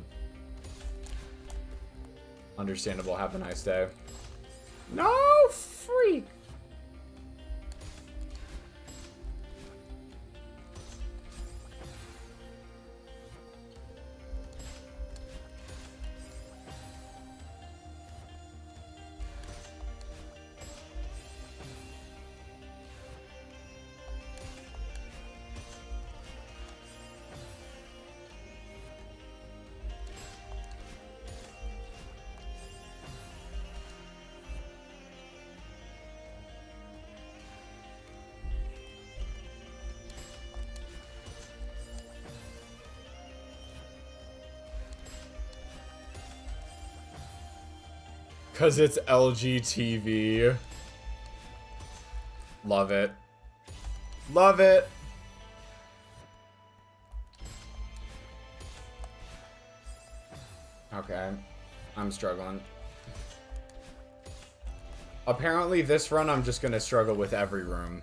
Understandable, have a nice day. No, freak! Cause it's LG TV. Love it. Love it. Okay. I'm struggling. Apparently this run I'm just gonna struggle with every room.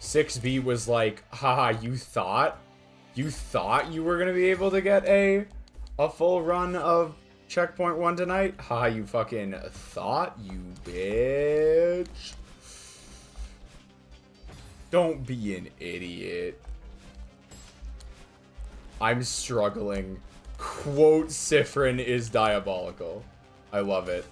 $6B was like, haha, you thought you were gonna be able to get a a full run of Checkpoint 1 tonight? Ha, you fucking thought, you bitch. Don't be an idiot. I'm struggling. Quote Sifrin is diabolical. I love it.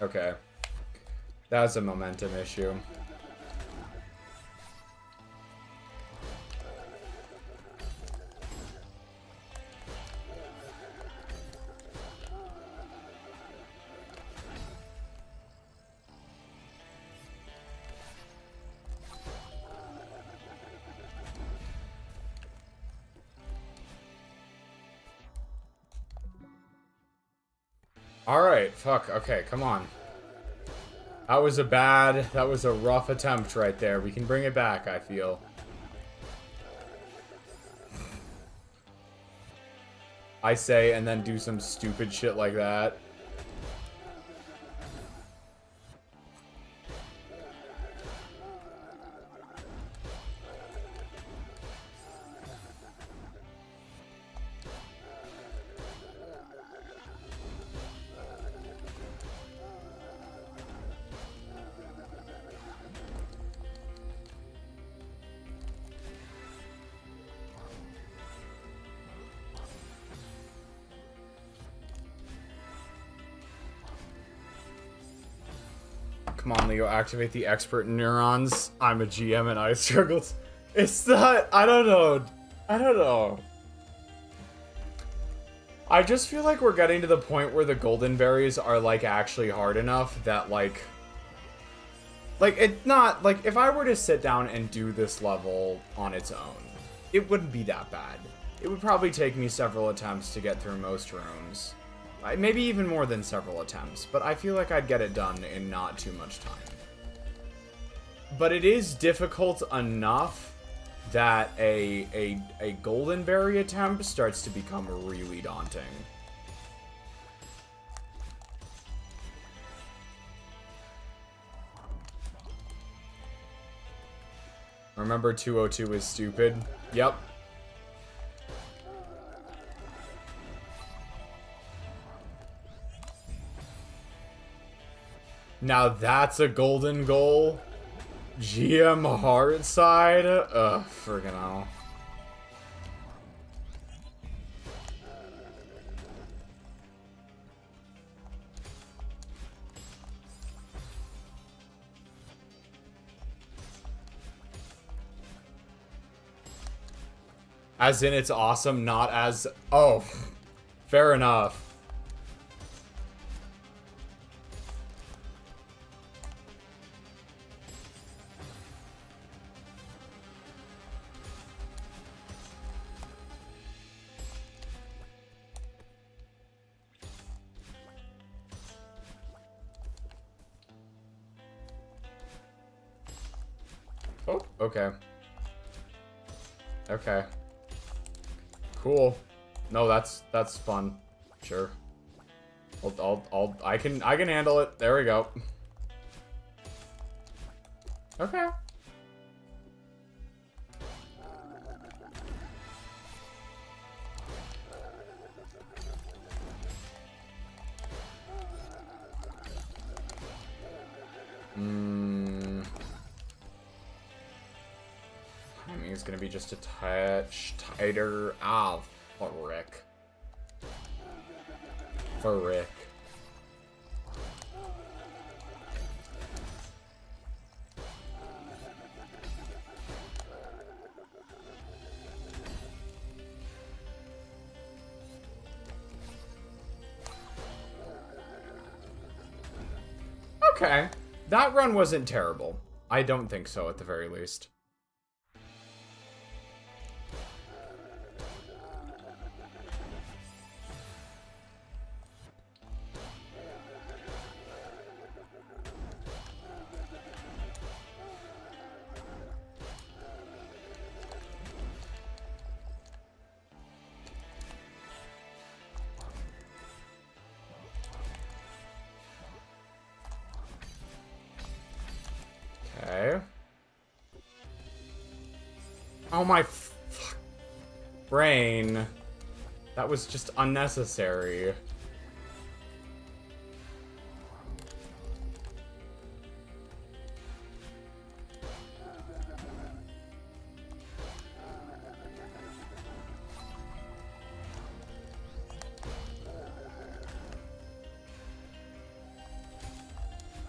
Okay. That's a momentum issue. Alright, fuck, okay, come on. That was a rough attempt right there. We can bring it back, I feel. I say, and then do some stupid shit like that. Come on, Leo, activate the expert neurons. I'm a GM and I struggled. It's not, I don't know. I just feel like we're getting to the point where the golden berries are, like, actually hard enough that, like, it's not, like, if I were to sit down and do this level on its own, it wouldn't be that bad. It would probably take me several attempts to get through most rooms. Maybe even more than several attempts, but I feel like I'd get it done in not too much time. But it is difficult enough that a golden berry attempt starts to become really daunting. Remember 202 is stupid? Yep. Now that's a golden goal. GM hard side? Ugh, friggin' hell. As in it's awesome, not as... Oh, fair enough. Oh, okay. Okay. Cool. No, that's fun. Sure. I can handle it. There we go. Okay. Timing is gonna be just a touch tighter. Ah, frick. Frick. Okay. That run wasn't terrible. I don't think so, at the very least. Okay. Oh my brain. That was just unnecessary.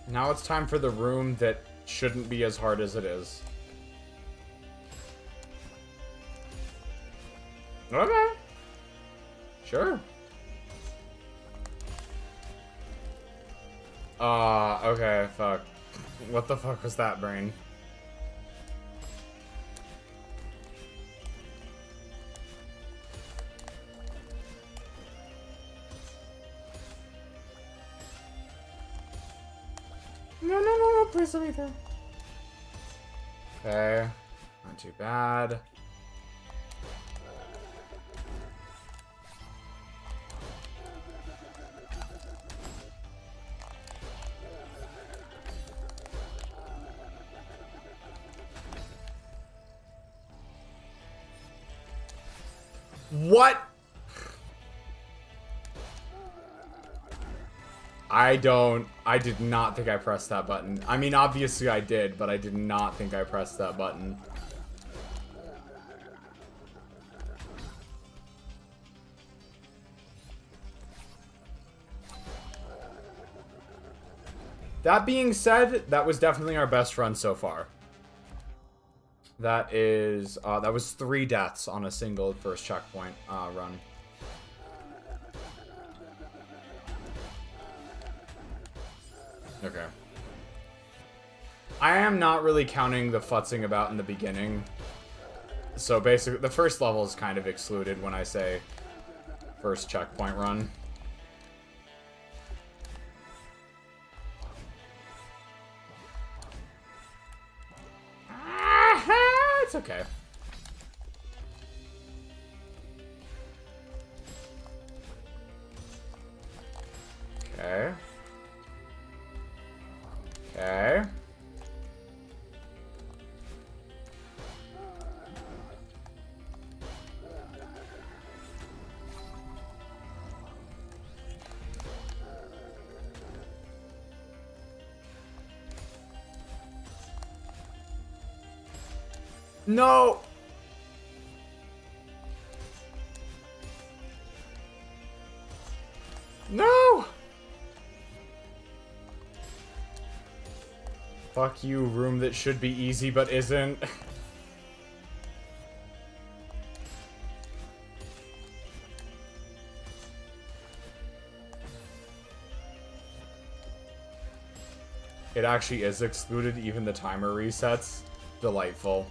Now it's time for the room that shouldn't be as hard as it is. Okay. Sure. Okay, fuck. What the fuck was that, brain? No, please let me through. Okay. Not too bad. What? I did not think I pressed that button. I mean, obviously I did, but I did not think I pressed that button. That being said, that was definitely our best run so far. That is, that was 3 deaths on a single first checkpoint run. Okay. I am not really counting the futzing about in the beginning. So basically, the first level is kind of excluded when I say first checkpoint run. It's okay. Okay. Okay. No! No! Fuck you, room that should be easy but isn't. It actually is excluded, even the timer resets. Delightful.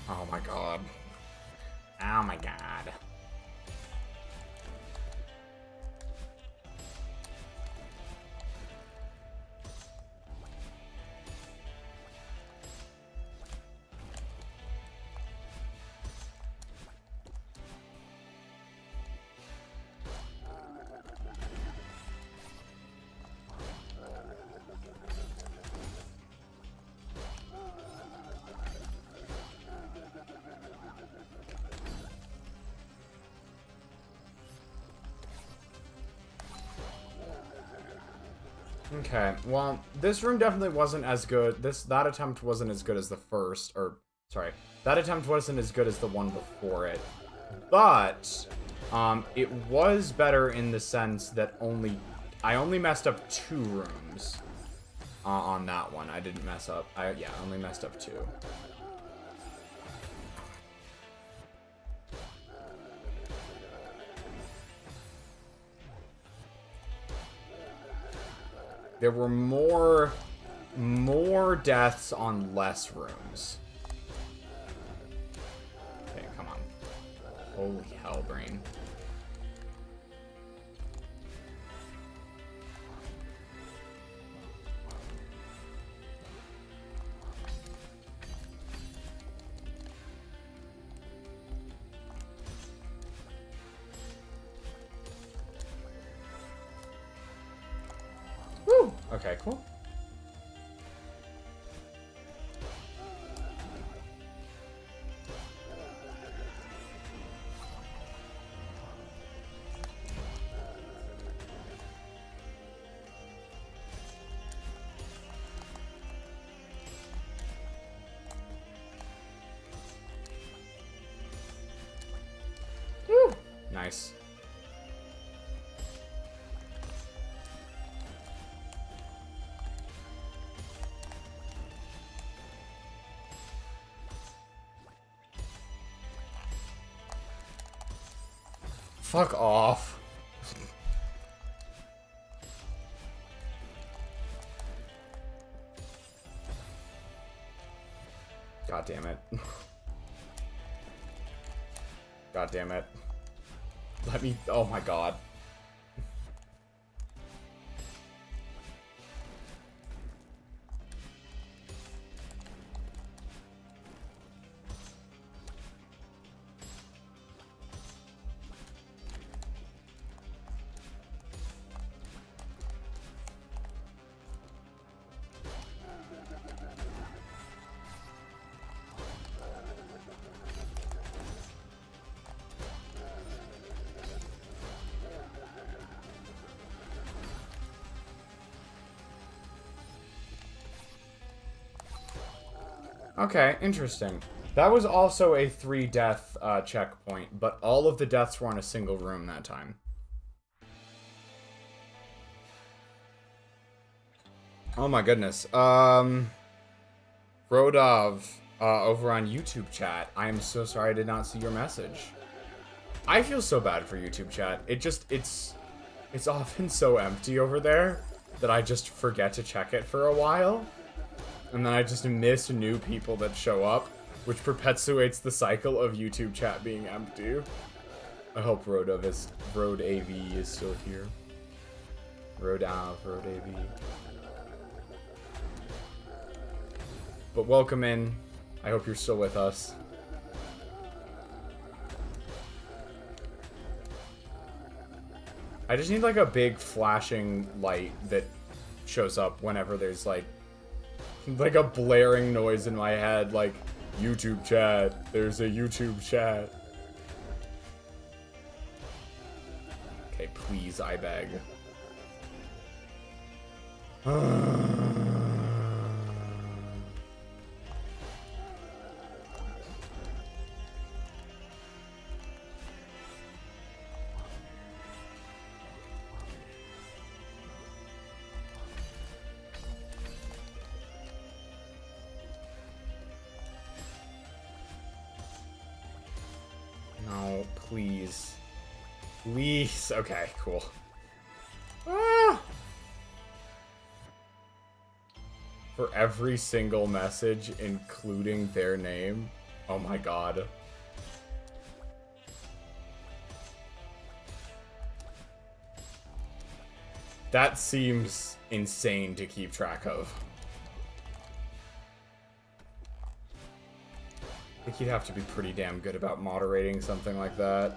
Oh my god. Oh my god. Okay, well, this room definitely wasn't as good. That attempt wasn't as good as the first, or, sorry, that attempt wasn't as good as the one before it. But, it was better in the sense that I only messed up 2 rooms on that one. I didn't mess up, yeah, I only messed up 2. There were more deaths on less rooms. Okay, come on. Holy hell, brain. Woo! Okay, cool. Woo! Nice. Fuck off. God damn it. God damn it. Let me... Oh my god. Okay, interesting. That was also a 3-death checkpoint, but all of the deaths were on a single room that time. Oh my goodness. Rodov, over on YouTube chat, I am so sorry I did not see your message. I feel so bad for YouTube chat. It's often so empty over there that I just forget to check it for a while. And then I just miss new people that show up, which perpetuates the cycle of YouTube chat being empty. I hope Road AV is still here. Road AV. But welcome in. I hope you're still with us. I just need like a big flashing light that shows up whenever there's like a blaring noise in my head, like, YouTube chat, there's a YouTube chat. Okay, please, I beg. No, please. Please. Okay, cool. Ah! For every single message, including their name. Oh my god. That seems insane to keep track of. I think you'd have to be pretty damn good about moderating something like that.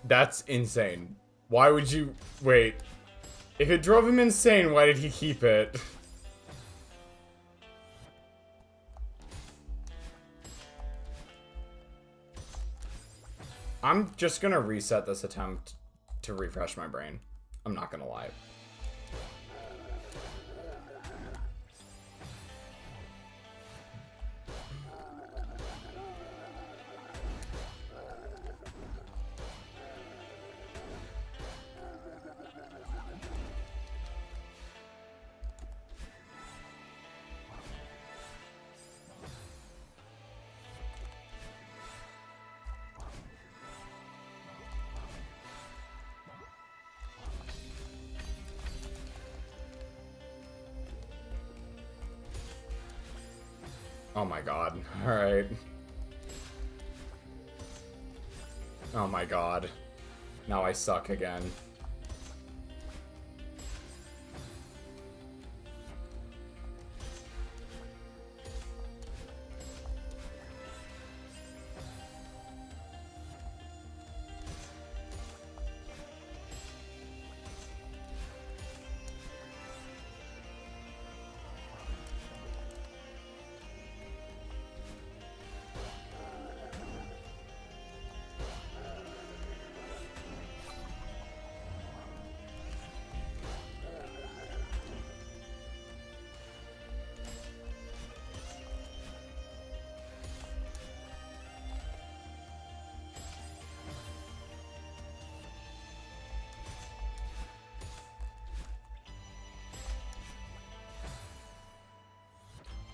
That's insane. Why would you... Wait. If it drove him insane, why did he keep it? I'm just gonna reset this attempt to refresh my brain. I'm not gonna lie. Oh my god. Alright. Oh my god. Now I suck again.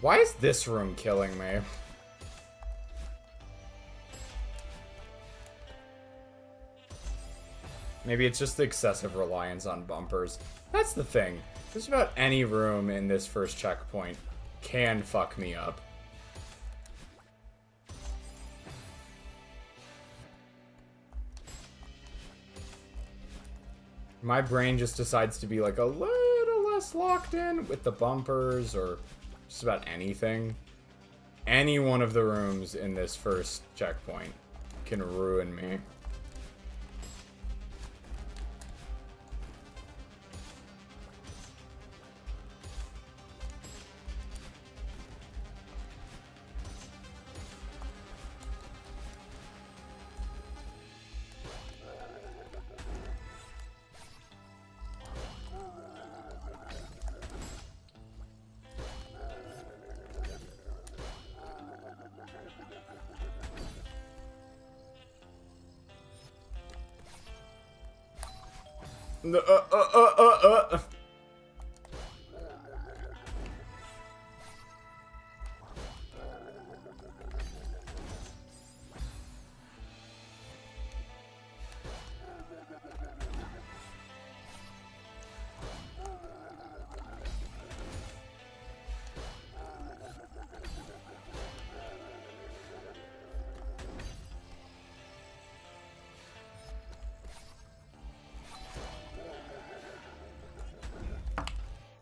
Why is this room killing me? Maybe it's just the excessive reliance on bumpers. That's the thing. Just about any room in this first checkpoint can fuck me up. My brain just decides to be like a little less locked in with the bumpers or just about anything. Any one of the rooms in this first checkpoint can ruin me.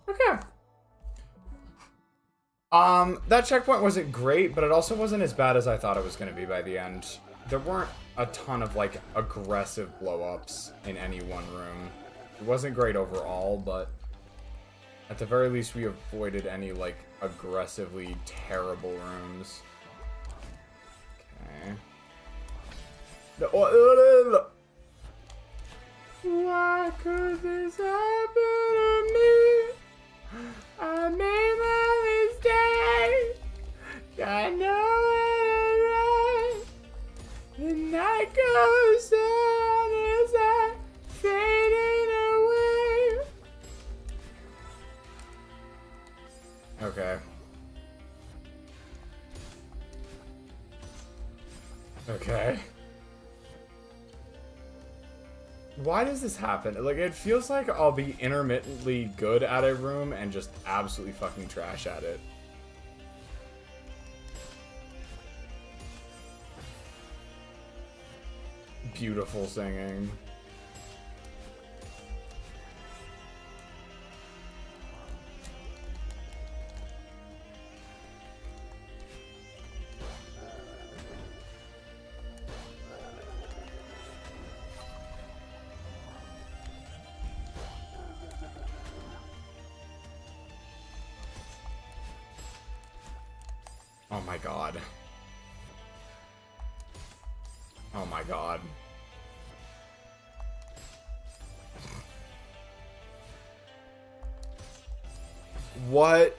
Okay. That checkpoint wasn't great, but it also wasn't as bad as I thought it was going to be by the end. There weren't a ton of, like, aggressive blow-ups in any one room. It wasn't great overall, but at the very least we avoided any, like, aggressively terrible rooms. Okay. Why could this happen to me? I made my mistake. I know it right. The night goes on as I fading away. Okay. Okay. Why does this happen? Like, it feels like I'll be intermittently good at a room and just absolutely fucking trash at it. Beautiful singing. Oh my god. Oh my god. What?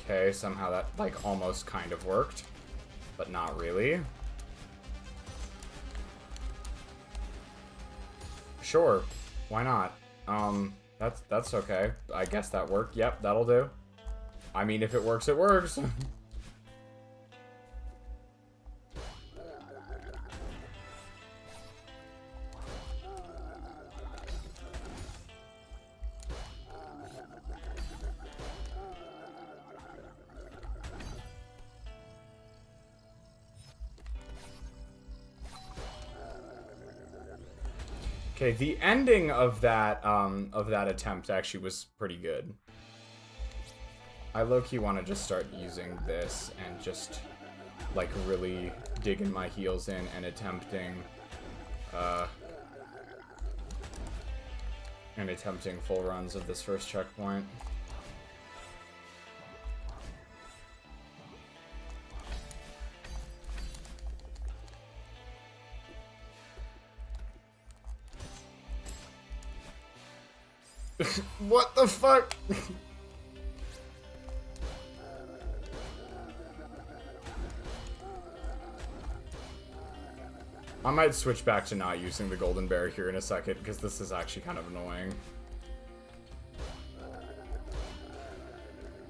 Okay, somehow that, like, almost kind of worked. But not really. Sure. Why not? That's okay. I guess that worked. Yep, that'll do. I mean, if it works, it works. Okay, the ending of that attempt actually was pretty good. I low-key want to just start using this and just, like, really digging my heels in and attempting full runs of this first checkpoint. What the fuck? I might switch back to not using the golden bear here in a second, because this is actually kind of annoying.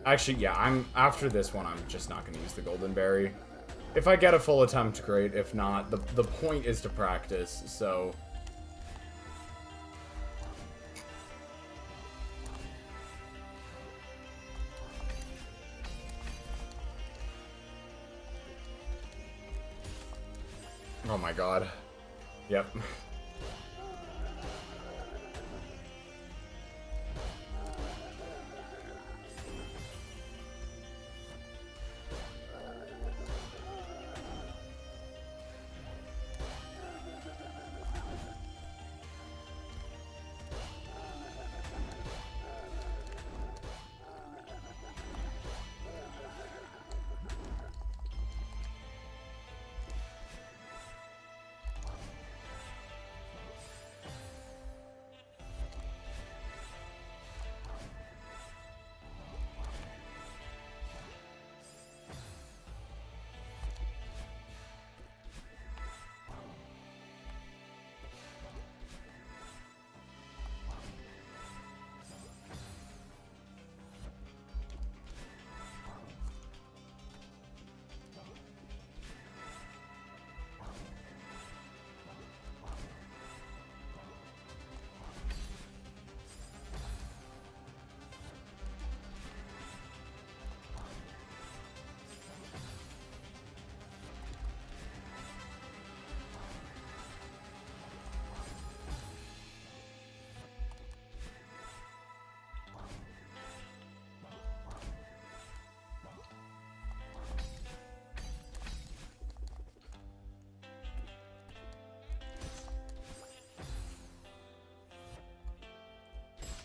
Actually, yeah, after this one, I'm just not going to use the golden berry. If I get a full attempt, great. If not, the point is to practice, so... Oh my god. Yep.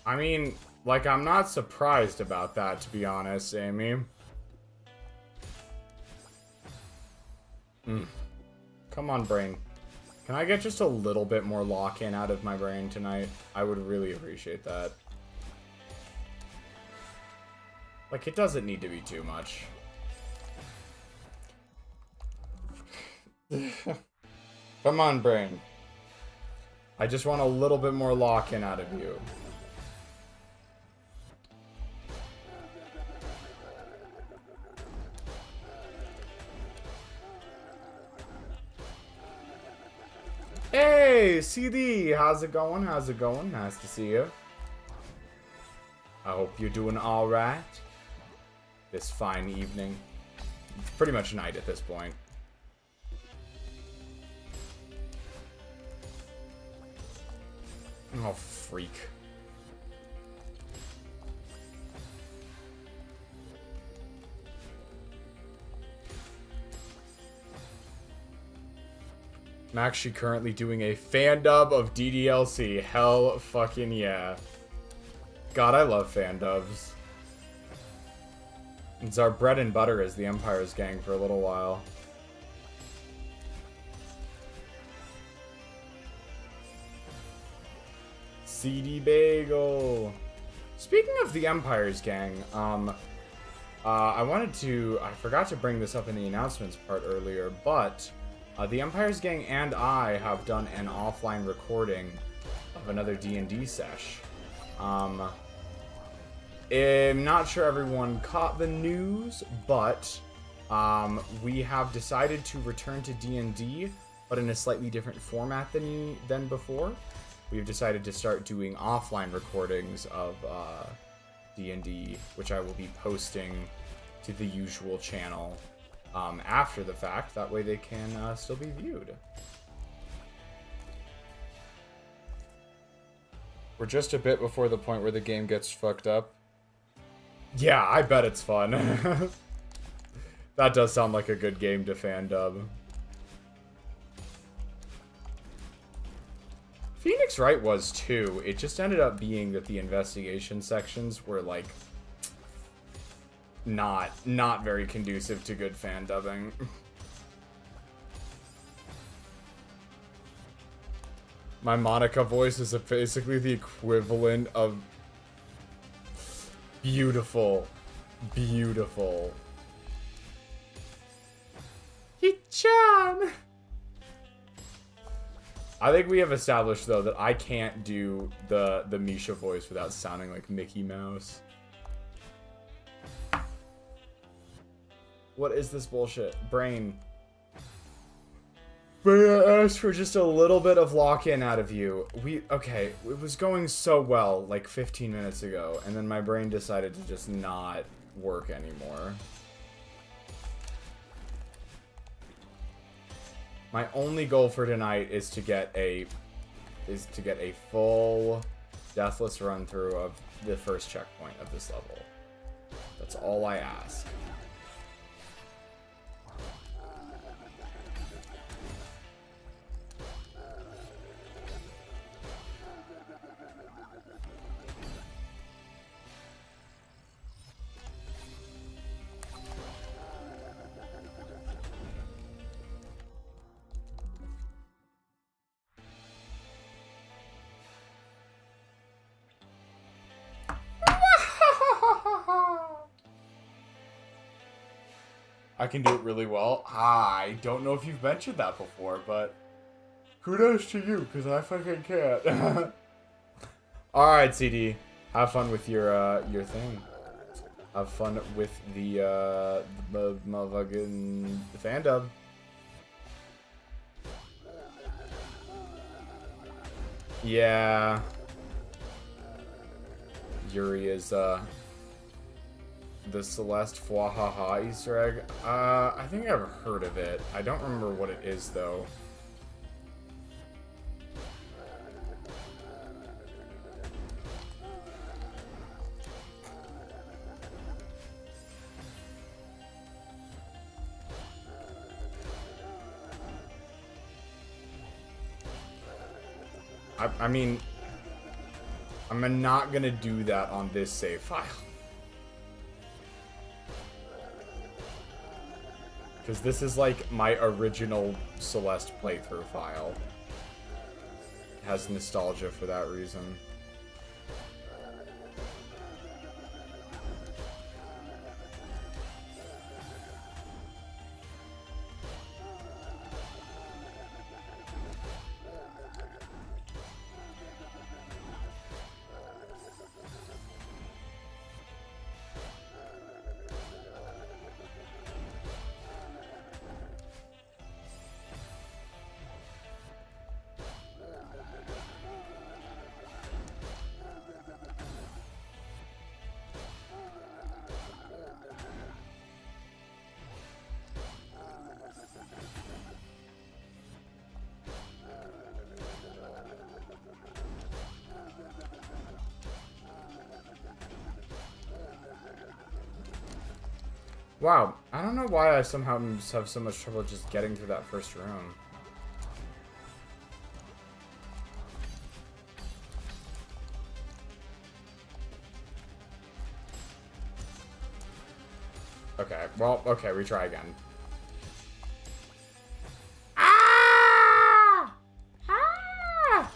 I mean, like, I'm not surprised about that, to be honest, Amy. Come on, brain. Can I get just a little bit more lock-in out of my brain tonight? I would really appreciate that. Like, it doesn't need to be too much. Come on, brain. I just want a little bit more lock-in out of you. Hey, CD, how's it going? How's it going? Nice to see you. I hope you're doing alright this fine evening. pretty much night at this point. Oh, freak. I'm actually currently doing a fan dub of DDLC. Hell fucking yeah. God, I love fan dubs. It's our bread and butter as the Empire's gang for a little while. CD Bagel. Speaking of the Empire's gang, I forgot to bring this up in the announcements part earlier, but the Empire's gang and I have done an offline recording of another D&D sesh. I'm not sure everyone caught the news, but we have decided to return to D&D, but in a slightly different format than before. We've decided to start doing offline recordings of D&D, which I will be posting to the usual channel after the fact. That way they can still be viewed. We're just a bit before the point where the game gets fucked up. Yeah, I bet it's fun. That does sound like a good game to fan dub. Phoenix Wright was too. It just ended up being that the investigation sections were like not very conducive to good fan dubbing. My Monica voice is basically the equivalent of beautiful, beautiful. Hichan! I think we have established, though, that I can't do the Misha voice without sounding like Mickey Mouse. What is this bullshit? Brain. May I ask for just a little bit of lock-in out of you? Okay, it was going so well, like 15 minutes ago, and then my brain decided to just not work anymore. My only goal for tonight is to get a full deathless run through of the first checkpoint of this level. That's all I ask. I can do it really well. I don't know if you've mentioned that before, but kudos to you, because I fucking can't. Alright, CD. Have fun with your thing. Have fun with the motherfucking fan dub. Yeah. Yuri is, the Celeste Fwahaha Easter egg. I think I've heard of it. I don't remember what it is, though. I mean, I'm not gonna do that on this save file. Because this is like my original Celeste playthrough file. It has nostalgia for that reason. Wow, I don't know why I somehow just have so much trouble just getting through that first room. Okay, well, okay, we try again. Ah! Ah!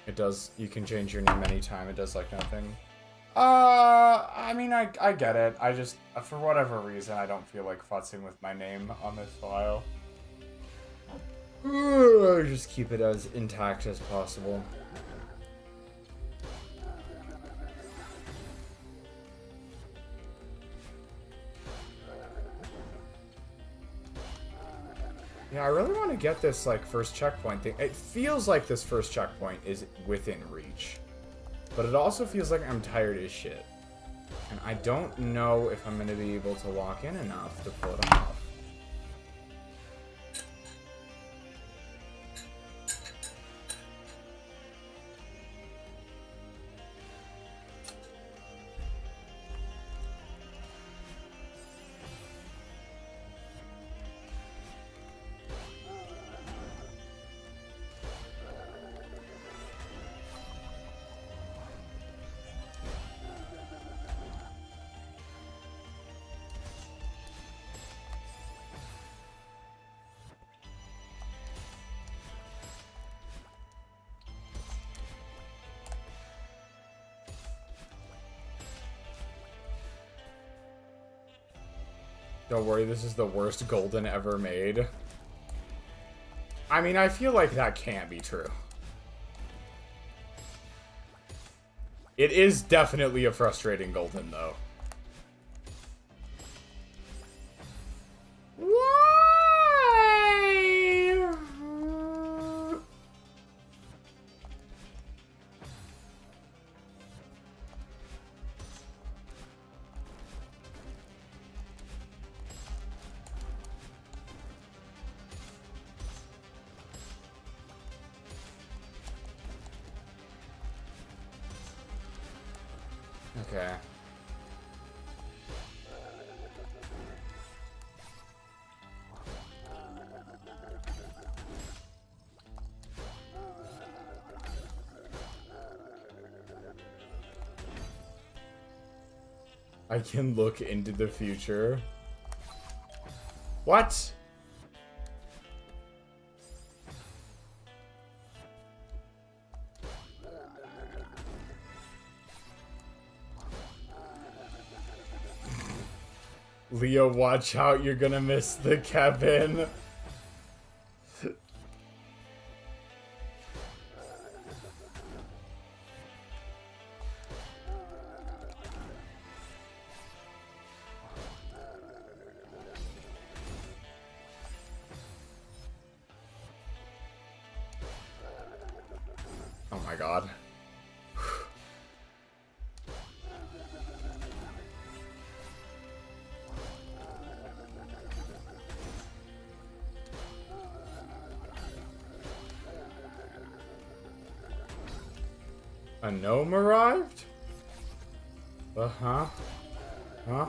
It does, you can change your name anytime, it does like nothing. I mean, I get it. I just, for whatever reason, I don't feel like futzing with my name on this file. Just keep it as intact as possible. Yeah, I really want to get this, like, first checkpoint thing. It feels like this first checkpoint is within reach. But it also feels like I'm tired as shit. And I don't know if I'm going to be able to walk in enough to pull it off. Don't worry, this is the worst golden ever made. I mean, I feel like that can't be true. It is definitely a frustrating golden, though. Why? Okay. I can look into the future. What? Leo, watch out, you're gonna miss the cabin. Oh my god. A gnome arrived? Huh? Huh?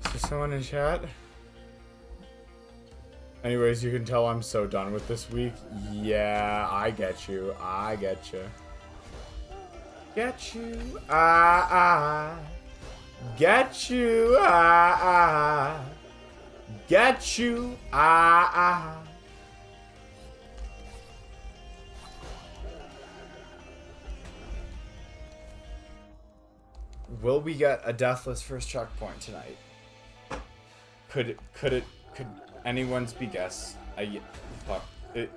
Is there someone in chat? Anyways, you can tell I'm so done with this week. Yeah, I get you. I get you. Get you. Get you. Get you. Will we get a deathless first checkpoint tonight? Could anyone's be guess? Fuck it.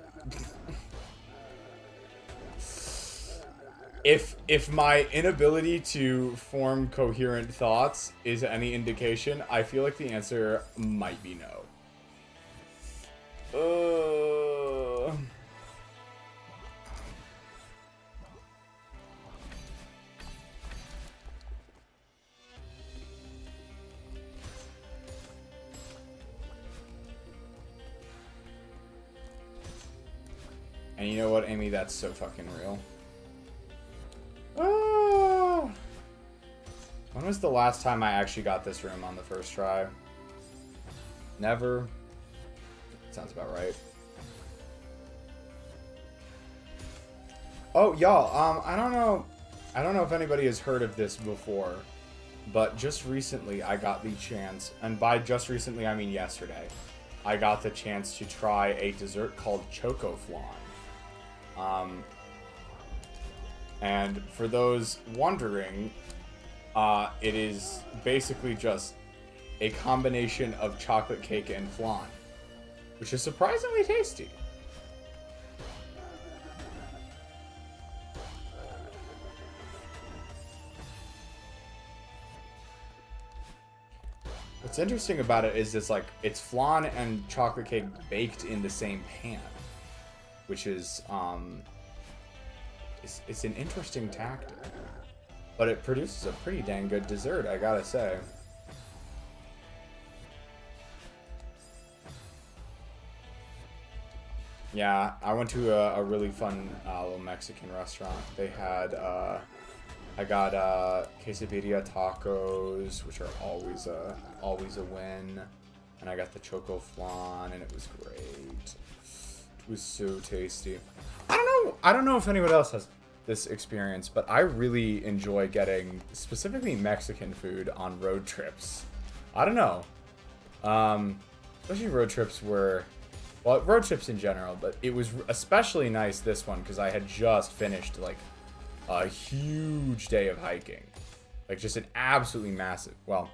If my inability to form coherent thoughts is any indication, I feel like the answer might be no. And you know what, Amy? That's so fucking real. When was the last time I actually got this room on the first try? Never. Sounds about right. Oh, y'all, I don't know if anybody has heard of this before, but just recently I got the chance, and by just recently I mean yesterday, I got the chance to try a dessert called Choco Flan. And for those wondering, it is basically just a combination of chocolate cake and flan, which is surprisingly tasty. What's interesting about it is it's flan and chocolate cake baked in the same pan, which is it's an interesting tactic, but it produces a pretty dang good dessert, I gotta say. Yeah, I went to a really fun little Mexican restaurant. They had I got quesadilla tacos, which are always a win, and I got the choco flan, and it was great. It was so tasty. I don't know if anyone else has this experience, but I really enjoy getting specifically Mexican food on road trips. I don't know. Especially road trips where, well, road trips in general, but it was especially nice this one because I had just finished like a huge day of hiking. Like just an absolutely massive, well,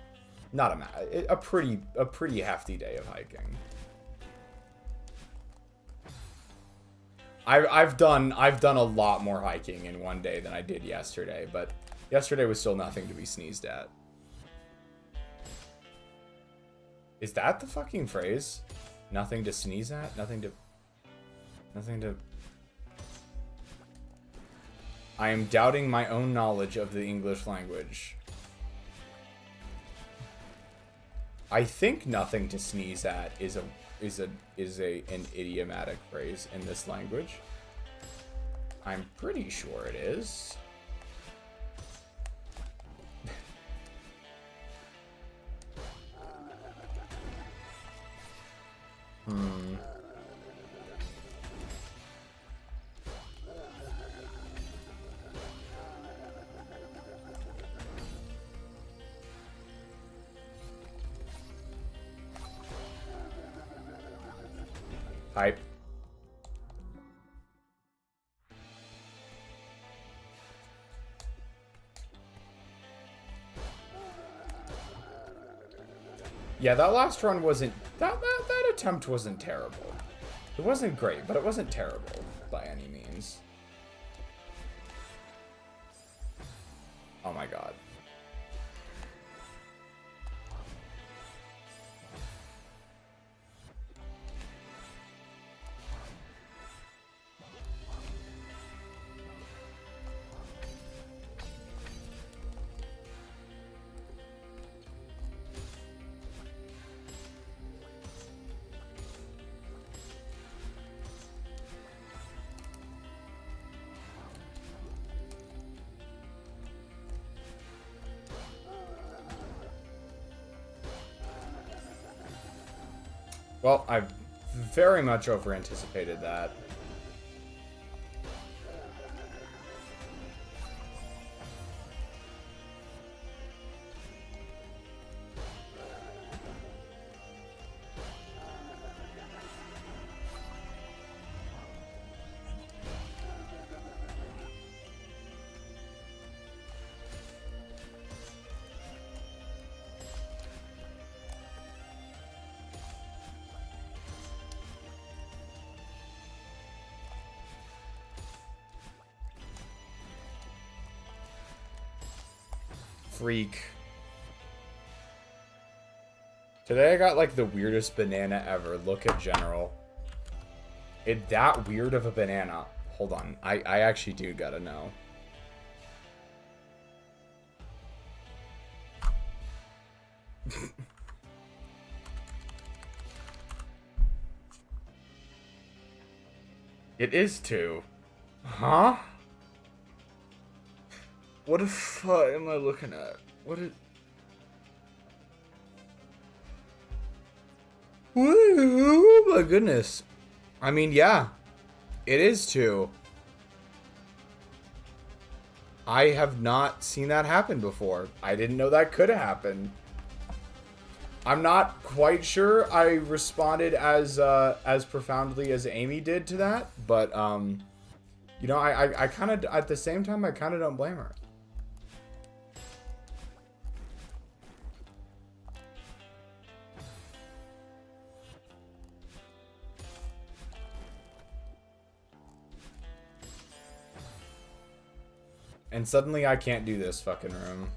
not a pretty hefty day of hiking. I've done a lot more hiking in one day than I did yesterday, but yesterday was still nothing to be sneezed at. Is that the fucking phrase? Nothing to sneeze at? Nothing to... I am doubting my own knowledge of the English language. I think nothing to sneeze at is an idiomatic phrase in this language. I'm pretty sure it is. Hype. Yeah, that last run wasn't... That attempt wasn't terrible. It wasn't great, but it wasn't terrible by any means. Oh my god. Well, I've very much over-anticipated that. freak. Today I got like the weirdest banana ever. Look at General. It that weird of a banana. Hold on. I actually do gotta know. It is 2. Huh? What the fuck am I looking at? What is... Oh my goodness. I mean, yeah. It is 2. I have not seen that happen before. I didn't know that could happen. I'm not quite sure I responded as profoundly as Amy did to that, but you know, I kind of, at the same time, I kind of don't blame her. And suddenly I can't do this fucking room.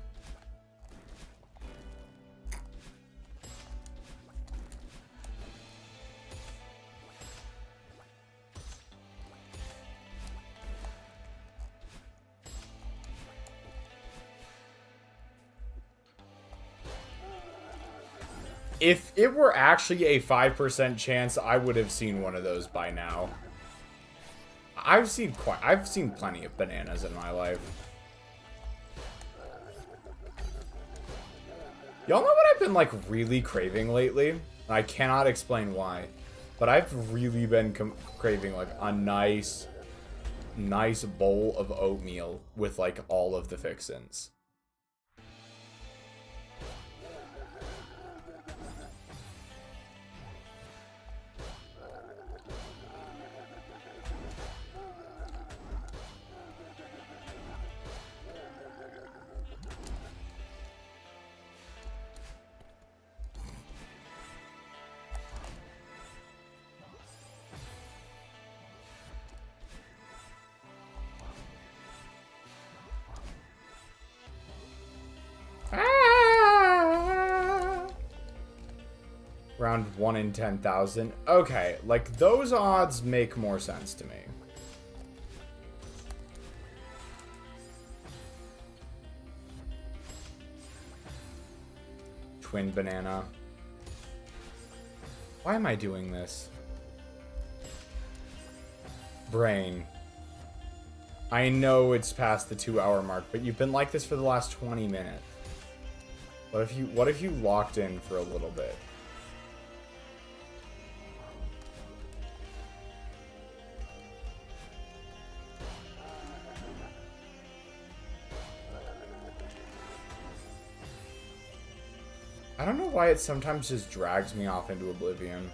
If it were actually a 5% chance, I would have seen one of those by now. I've seen plenty of bananas in my life. Y'all know what I've been like really craving lately? I cannot explain why, but I've really been craving like a nice bowl of oatmeal with like all of the fixins. Around 1 in 10,000. Okay, like those odds make more sense to me. Twin banana. Why am I doing this? Brain. I know it's past the 2-hour mark, but you've been like this for the last 20 minutes. What if you locked in for a little bit? I don't know why it sometimes just drags me off into oblivion.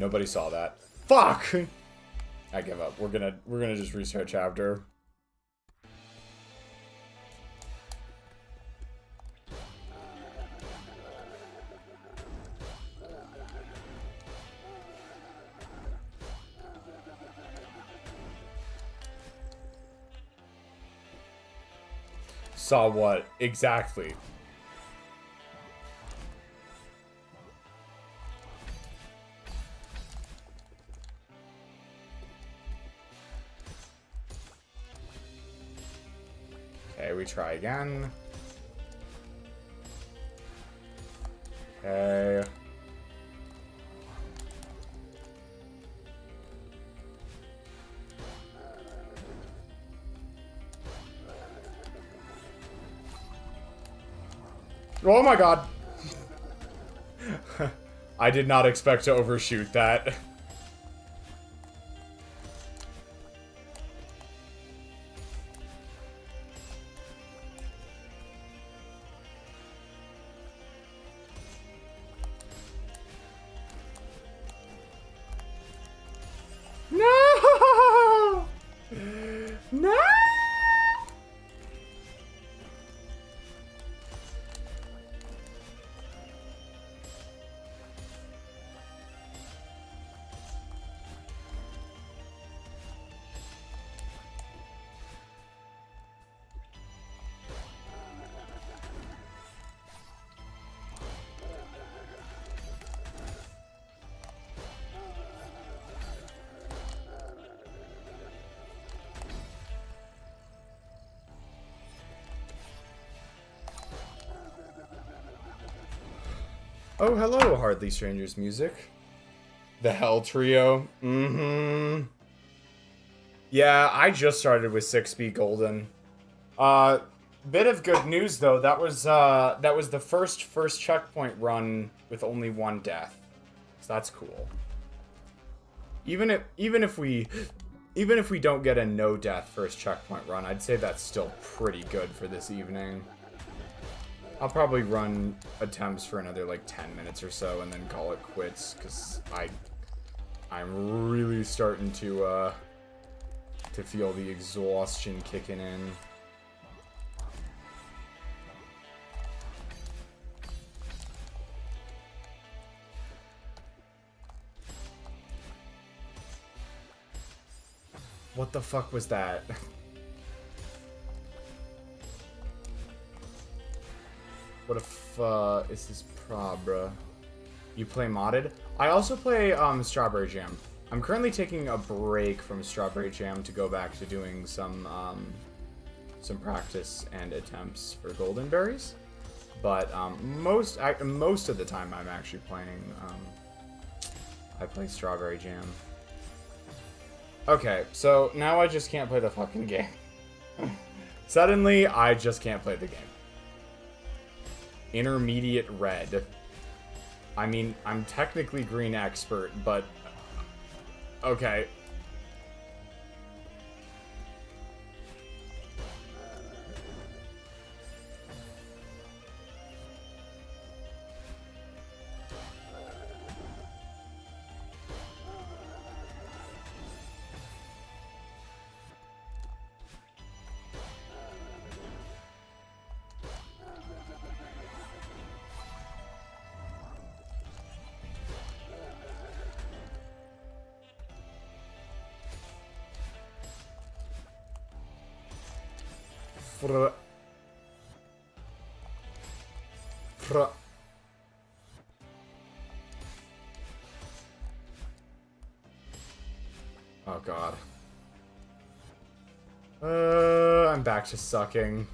Nobody saw that. Fuck! I give up. We're gonna just restart chapter. Saw what? Exactly. Okay, we try again. Okay. Oh my god. I did not expect to overshoot that. No! No! Oh, hello, Hardly Strangers music. The Hell Trio. Mm-hmm. Yeah, I just started with 6B Golden. Bit of good news though. That was the first checkpoint run with only one death. So that's cool. Even if we don't get a no death first checkpoint run, I'd say that's still pretty good for this evening. I'll probably run attempts for another like 10 minutes or so and then call it quits because I'm really starting to feel the exhaustion kicking in. What the fuck was that? What if, is this bruh? You play modded? I also play, Strawberry Jam. I'm currently taking a break from Strawberry Jam to go back to doing some practice and attempts for Golden Berries. But, most of the time I'm actually playing, I play Strawberry Jam. Okay, so now I just can't play the fucking game. Suddenly, I just can't play the game. Intermediate red. I mean, I'm technically green expert, but... Okay. Oh god. I'm back to sucking.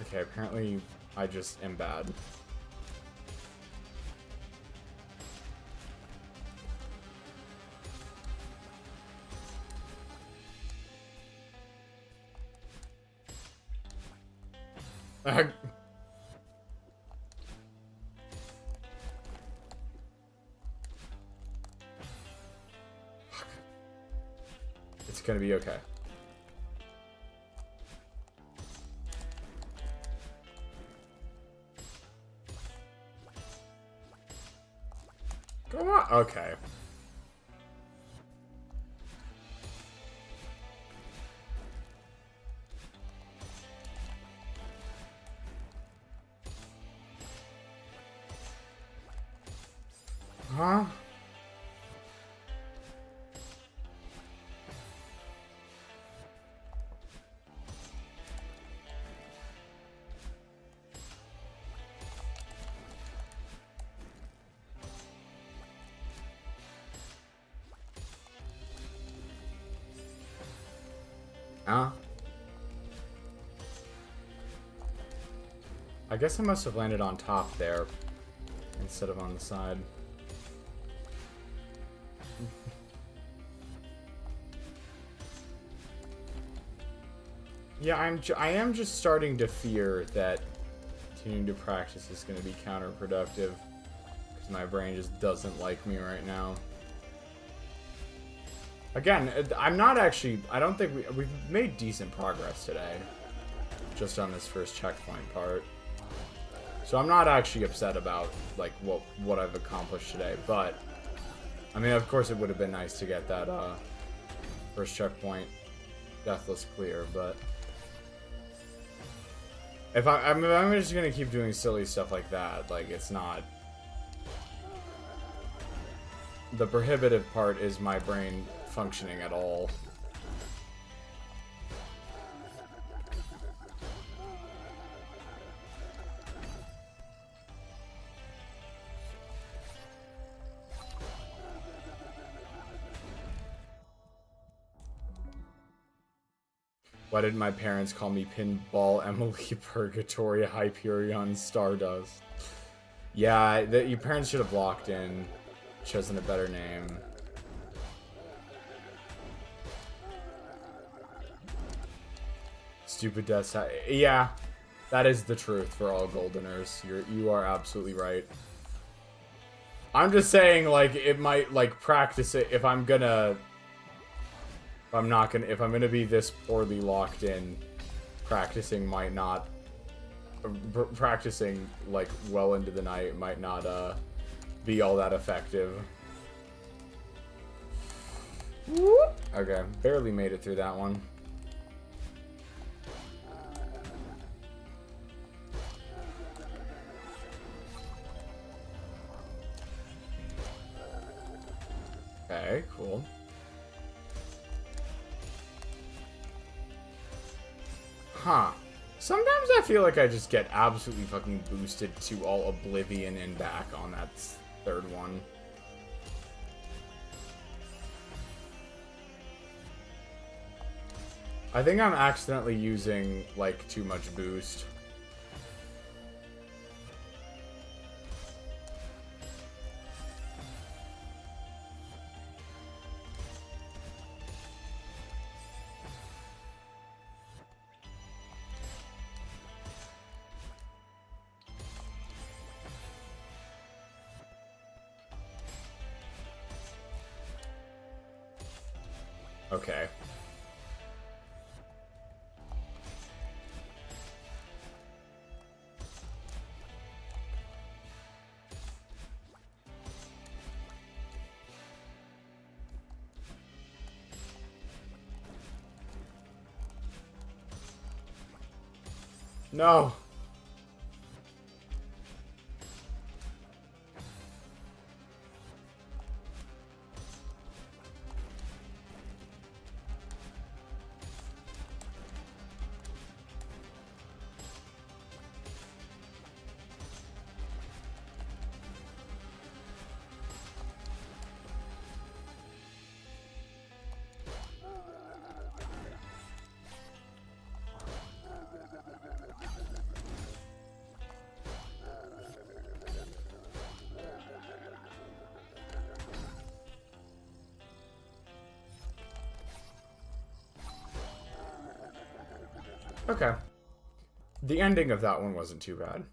Okay, apparently I just am bad. It's gonna be okay. Come on. Okay. Huh? Huh? I guess I must have landed on top there instead of on the side. Yeah, I am just starting to fear that continuing to practice is going to be counterproductive because my brain just doesn't like me right now. Again, I'm not actually... I don't think we've made decent progress today. Just on this first checkpoint part. So I'm not actually upset about, like, what I've accomplished today. But, I mean, of course it would have been nice to get that, first checkpoint deathless clear, but... If I'm just gonna keep doing silly stuff like that, like, it's not... The prohibitive part is my brain functioning at all. Why did my parents call me Pinball Emily Purgatory Hyperion Stardust? Yeah, your parents should have locked in, chosen a better name. Stupid death. Yeah, that is the truth for all Goldeners. You are absolutely right. I'm just saying, like, it might, like, practice it if I'm gonna... If I'm gonna be this poorly locked in, practicing might not... Practicing, like, well into the night might not, be all that effective. Okay, barely made it through that one. Okay, cool. Huh. Sometimes I feel like I just get absolutely fucking boosted to all oblivion and back on that third one. I think I'm accidentally using, like, too much boost. Okay. No. Okay. The ending of that one wasn't too bad.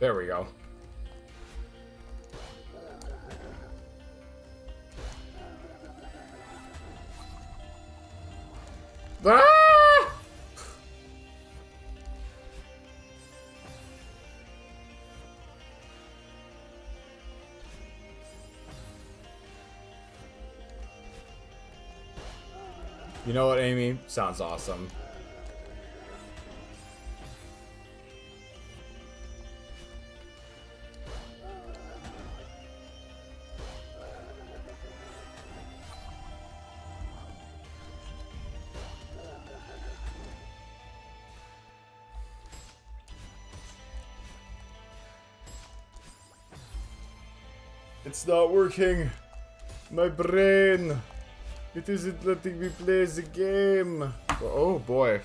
There we go. Ah! You know what, Amy? Sounds awesome. It's not working. My brain. It isn't letting me play the game. Oh boy.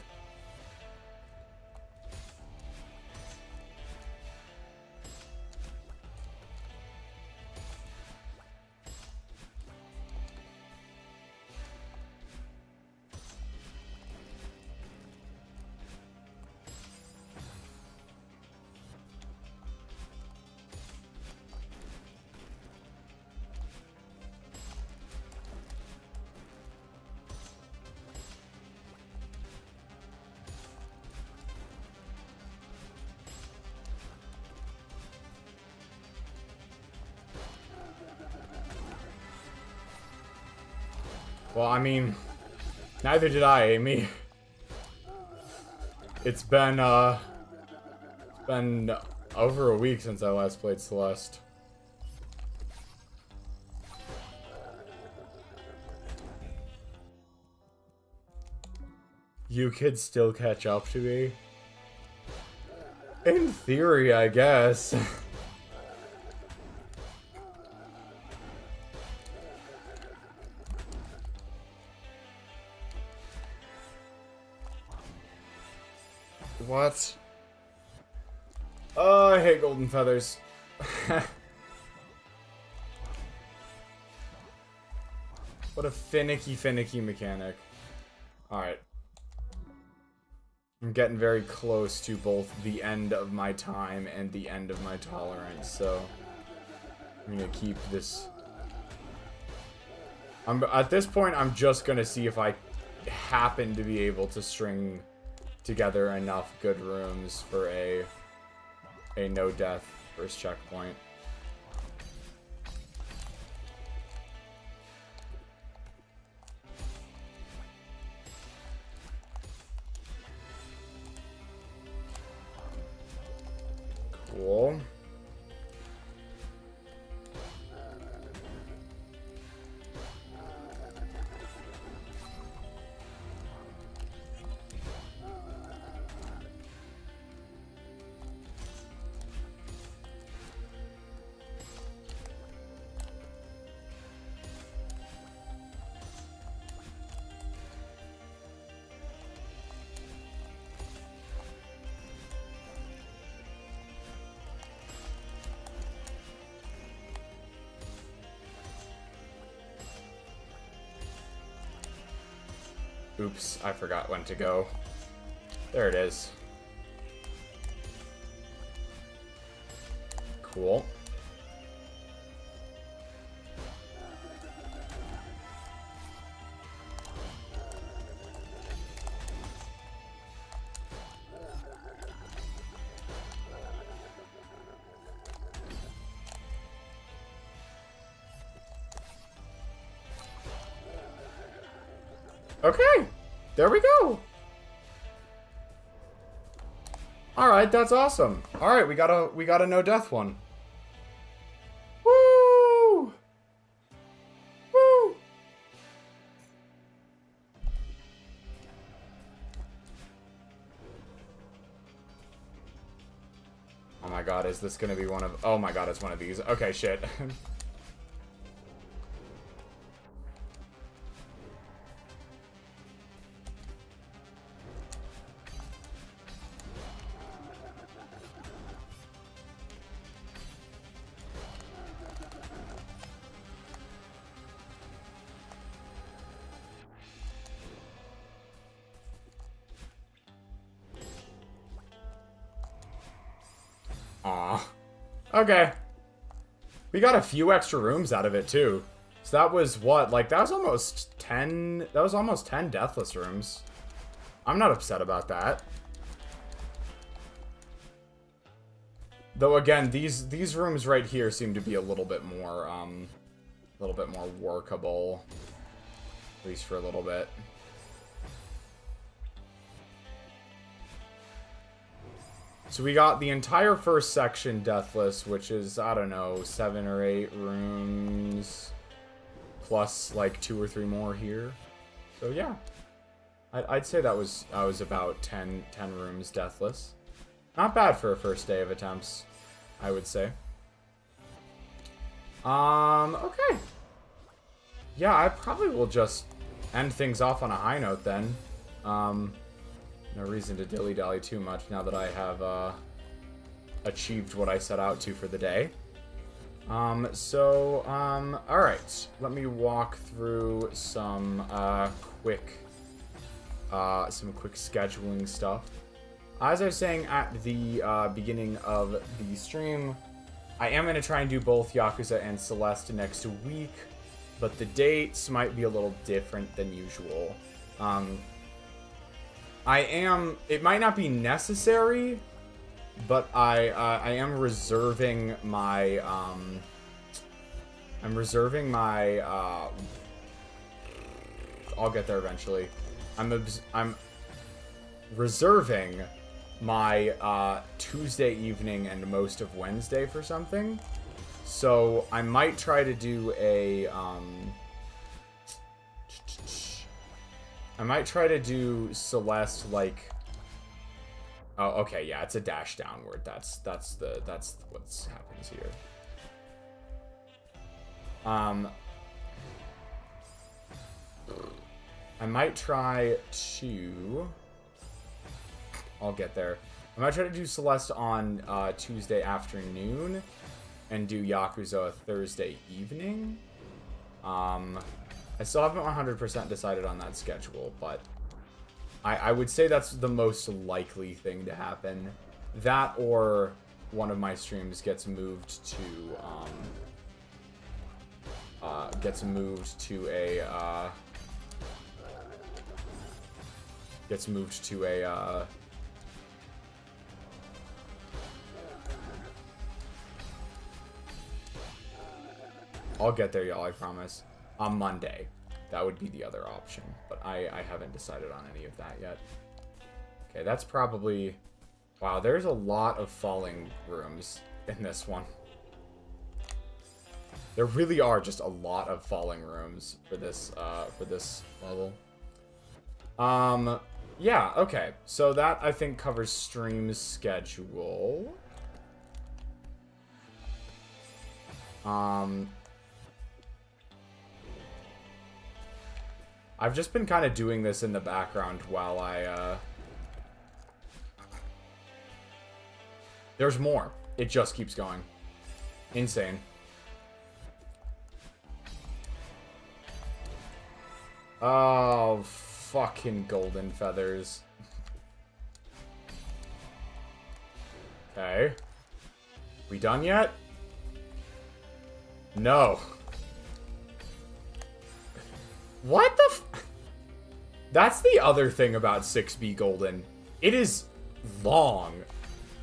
Well, I mean, neither did I, Amy. It's been over a week since I last played Celeste. You could still catch up to me? In theory, I guess. What? Oh, I hate golden feathers. What a finicky mechanic. Alright. I'm getting very close to both the end of my time and the end of my tolerance, so I'm gonna keep this. At this point, I'm just gonna see if I happen to be able to string together enough good rooms for a no death first checkpoint. Cool. Oops, I forgot when to go. There it is. Cool. Okay, there we go. All right, that's awesome. All right, we got a no death one. Woo! Woo! Oh my god, is this gonna be one of? Oh my god, it's one of these. Okay, shit. Aw. Okay. We got a few extra rooms out of it, too. So that was what? Like, that was almost 10... That was almost 10 deathless rooms. I'm not upset about that. Though, again, these rooms right here seem to be a little bit more workable. At least for a little bit. So we got the entire first section deathless, which is, I don't know, 7 or 8 rooms. Plus, like, 2 or 3 more here. So, yeah. I'd say that was about 10 rooms deathless. Not bad for a first day of attempts, I would say. Okay. Yeah, I probably will just end things off on a high note then. No reason to dilly-dally too much now that I have achieved what I set out to for the day. Alright. Let me walk through some quick scheduling stuff. As I was saying at the beginning of the stream, I am going to try and do both Yakuza and Celeste next week, but the dates might be a little different than usual. It might not be necessary, but I am reserving my, I'll get there eventually. I'm reserving my, Tuesday evening and most of Wednesday for something. So, I might try to do a, I might try to do Celeste, like... Oh, okay, yeah, it's a dash downward. That's what happens here. I might try to... I'll get there. I might try to do Celeste on Tuesday afternoon and do Yakuza Thursday evening. I still haven't 100% decided on that schedule, but I would say that's the most likely thing to happen. That or one of my streams gets moved to I'll get there, y'all, I promise. On Monday. That would be the other option, but I haven't decided on any of that yet. Okay, that's probably... Wow, there's a lot of falling rooms in this one. There really are just a lot of falling rooms for this level. Yeah, okay. So that, I think, covers stream schedule. I've just been kind of doing this in the background while There's more. It just keeps going. Insane. Oh, fucking golden feathers. Okay. We done yet? No. What the f... That's the other thing about 6B Golden. It is long.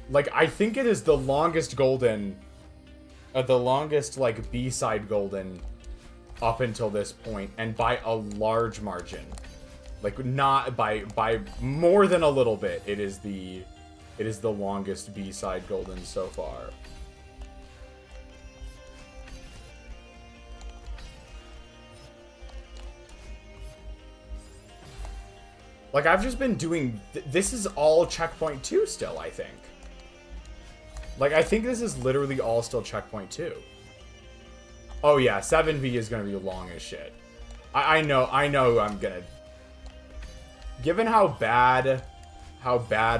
Like, I think it is the longest Golden... the longest, like, B-side Golden up until this point, and by a large margin. Like, not by more than a little bit. It is the longest B-side Golden so far. Like, I've just been doing... This is all Checkpoint 2 still, I think. Like, I think this is literally all still Checkpoint 2. Oh, yeah, 7B is gonna be long as shit. I know I'm gonna... Given how bad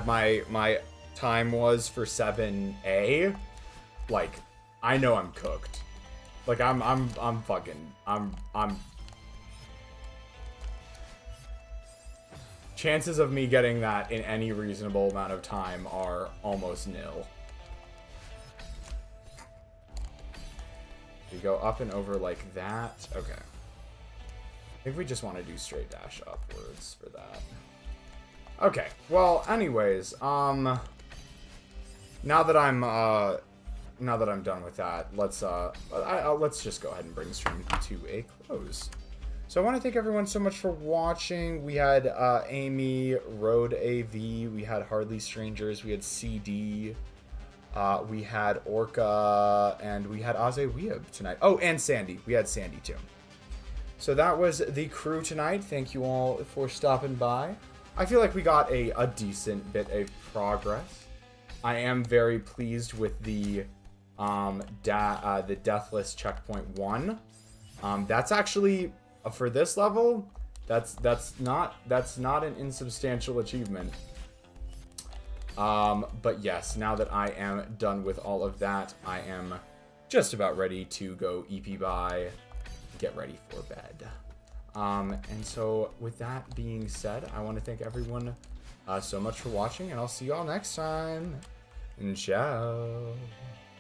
my time was for 7A, like, I know I'm cooked. Like, I'm chances of me getting that in any reasonable amount of time are almost nil. go up and over like that. Okay. I think we just want to do straight dash upwards for that. Okay. Well, anyways, now that I'm done with that, let's just go ahead and bring stream to a close. So I want to thank everyone so much for watching. We had Amy, Road AV, we had Hardly Strangers, we had CD, we had Orca, and we had Aze Weeb tonight. Oh, and Sandy. We had Sandy too. So that was the crew tonight. Thank you all for stopping by. I feel like we got a decent bit of progress. I am very pleased with the Deathless Checkpoint 1. That's actually, for this level, that's not an insubstantial achievement. But yes, now that I am done with all of that, I am just about ready to go EP by, get ready for bed. And so with that being said, I want to thank everyone so much for watching, and I'll see you all next time. Ciao.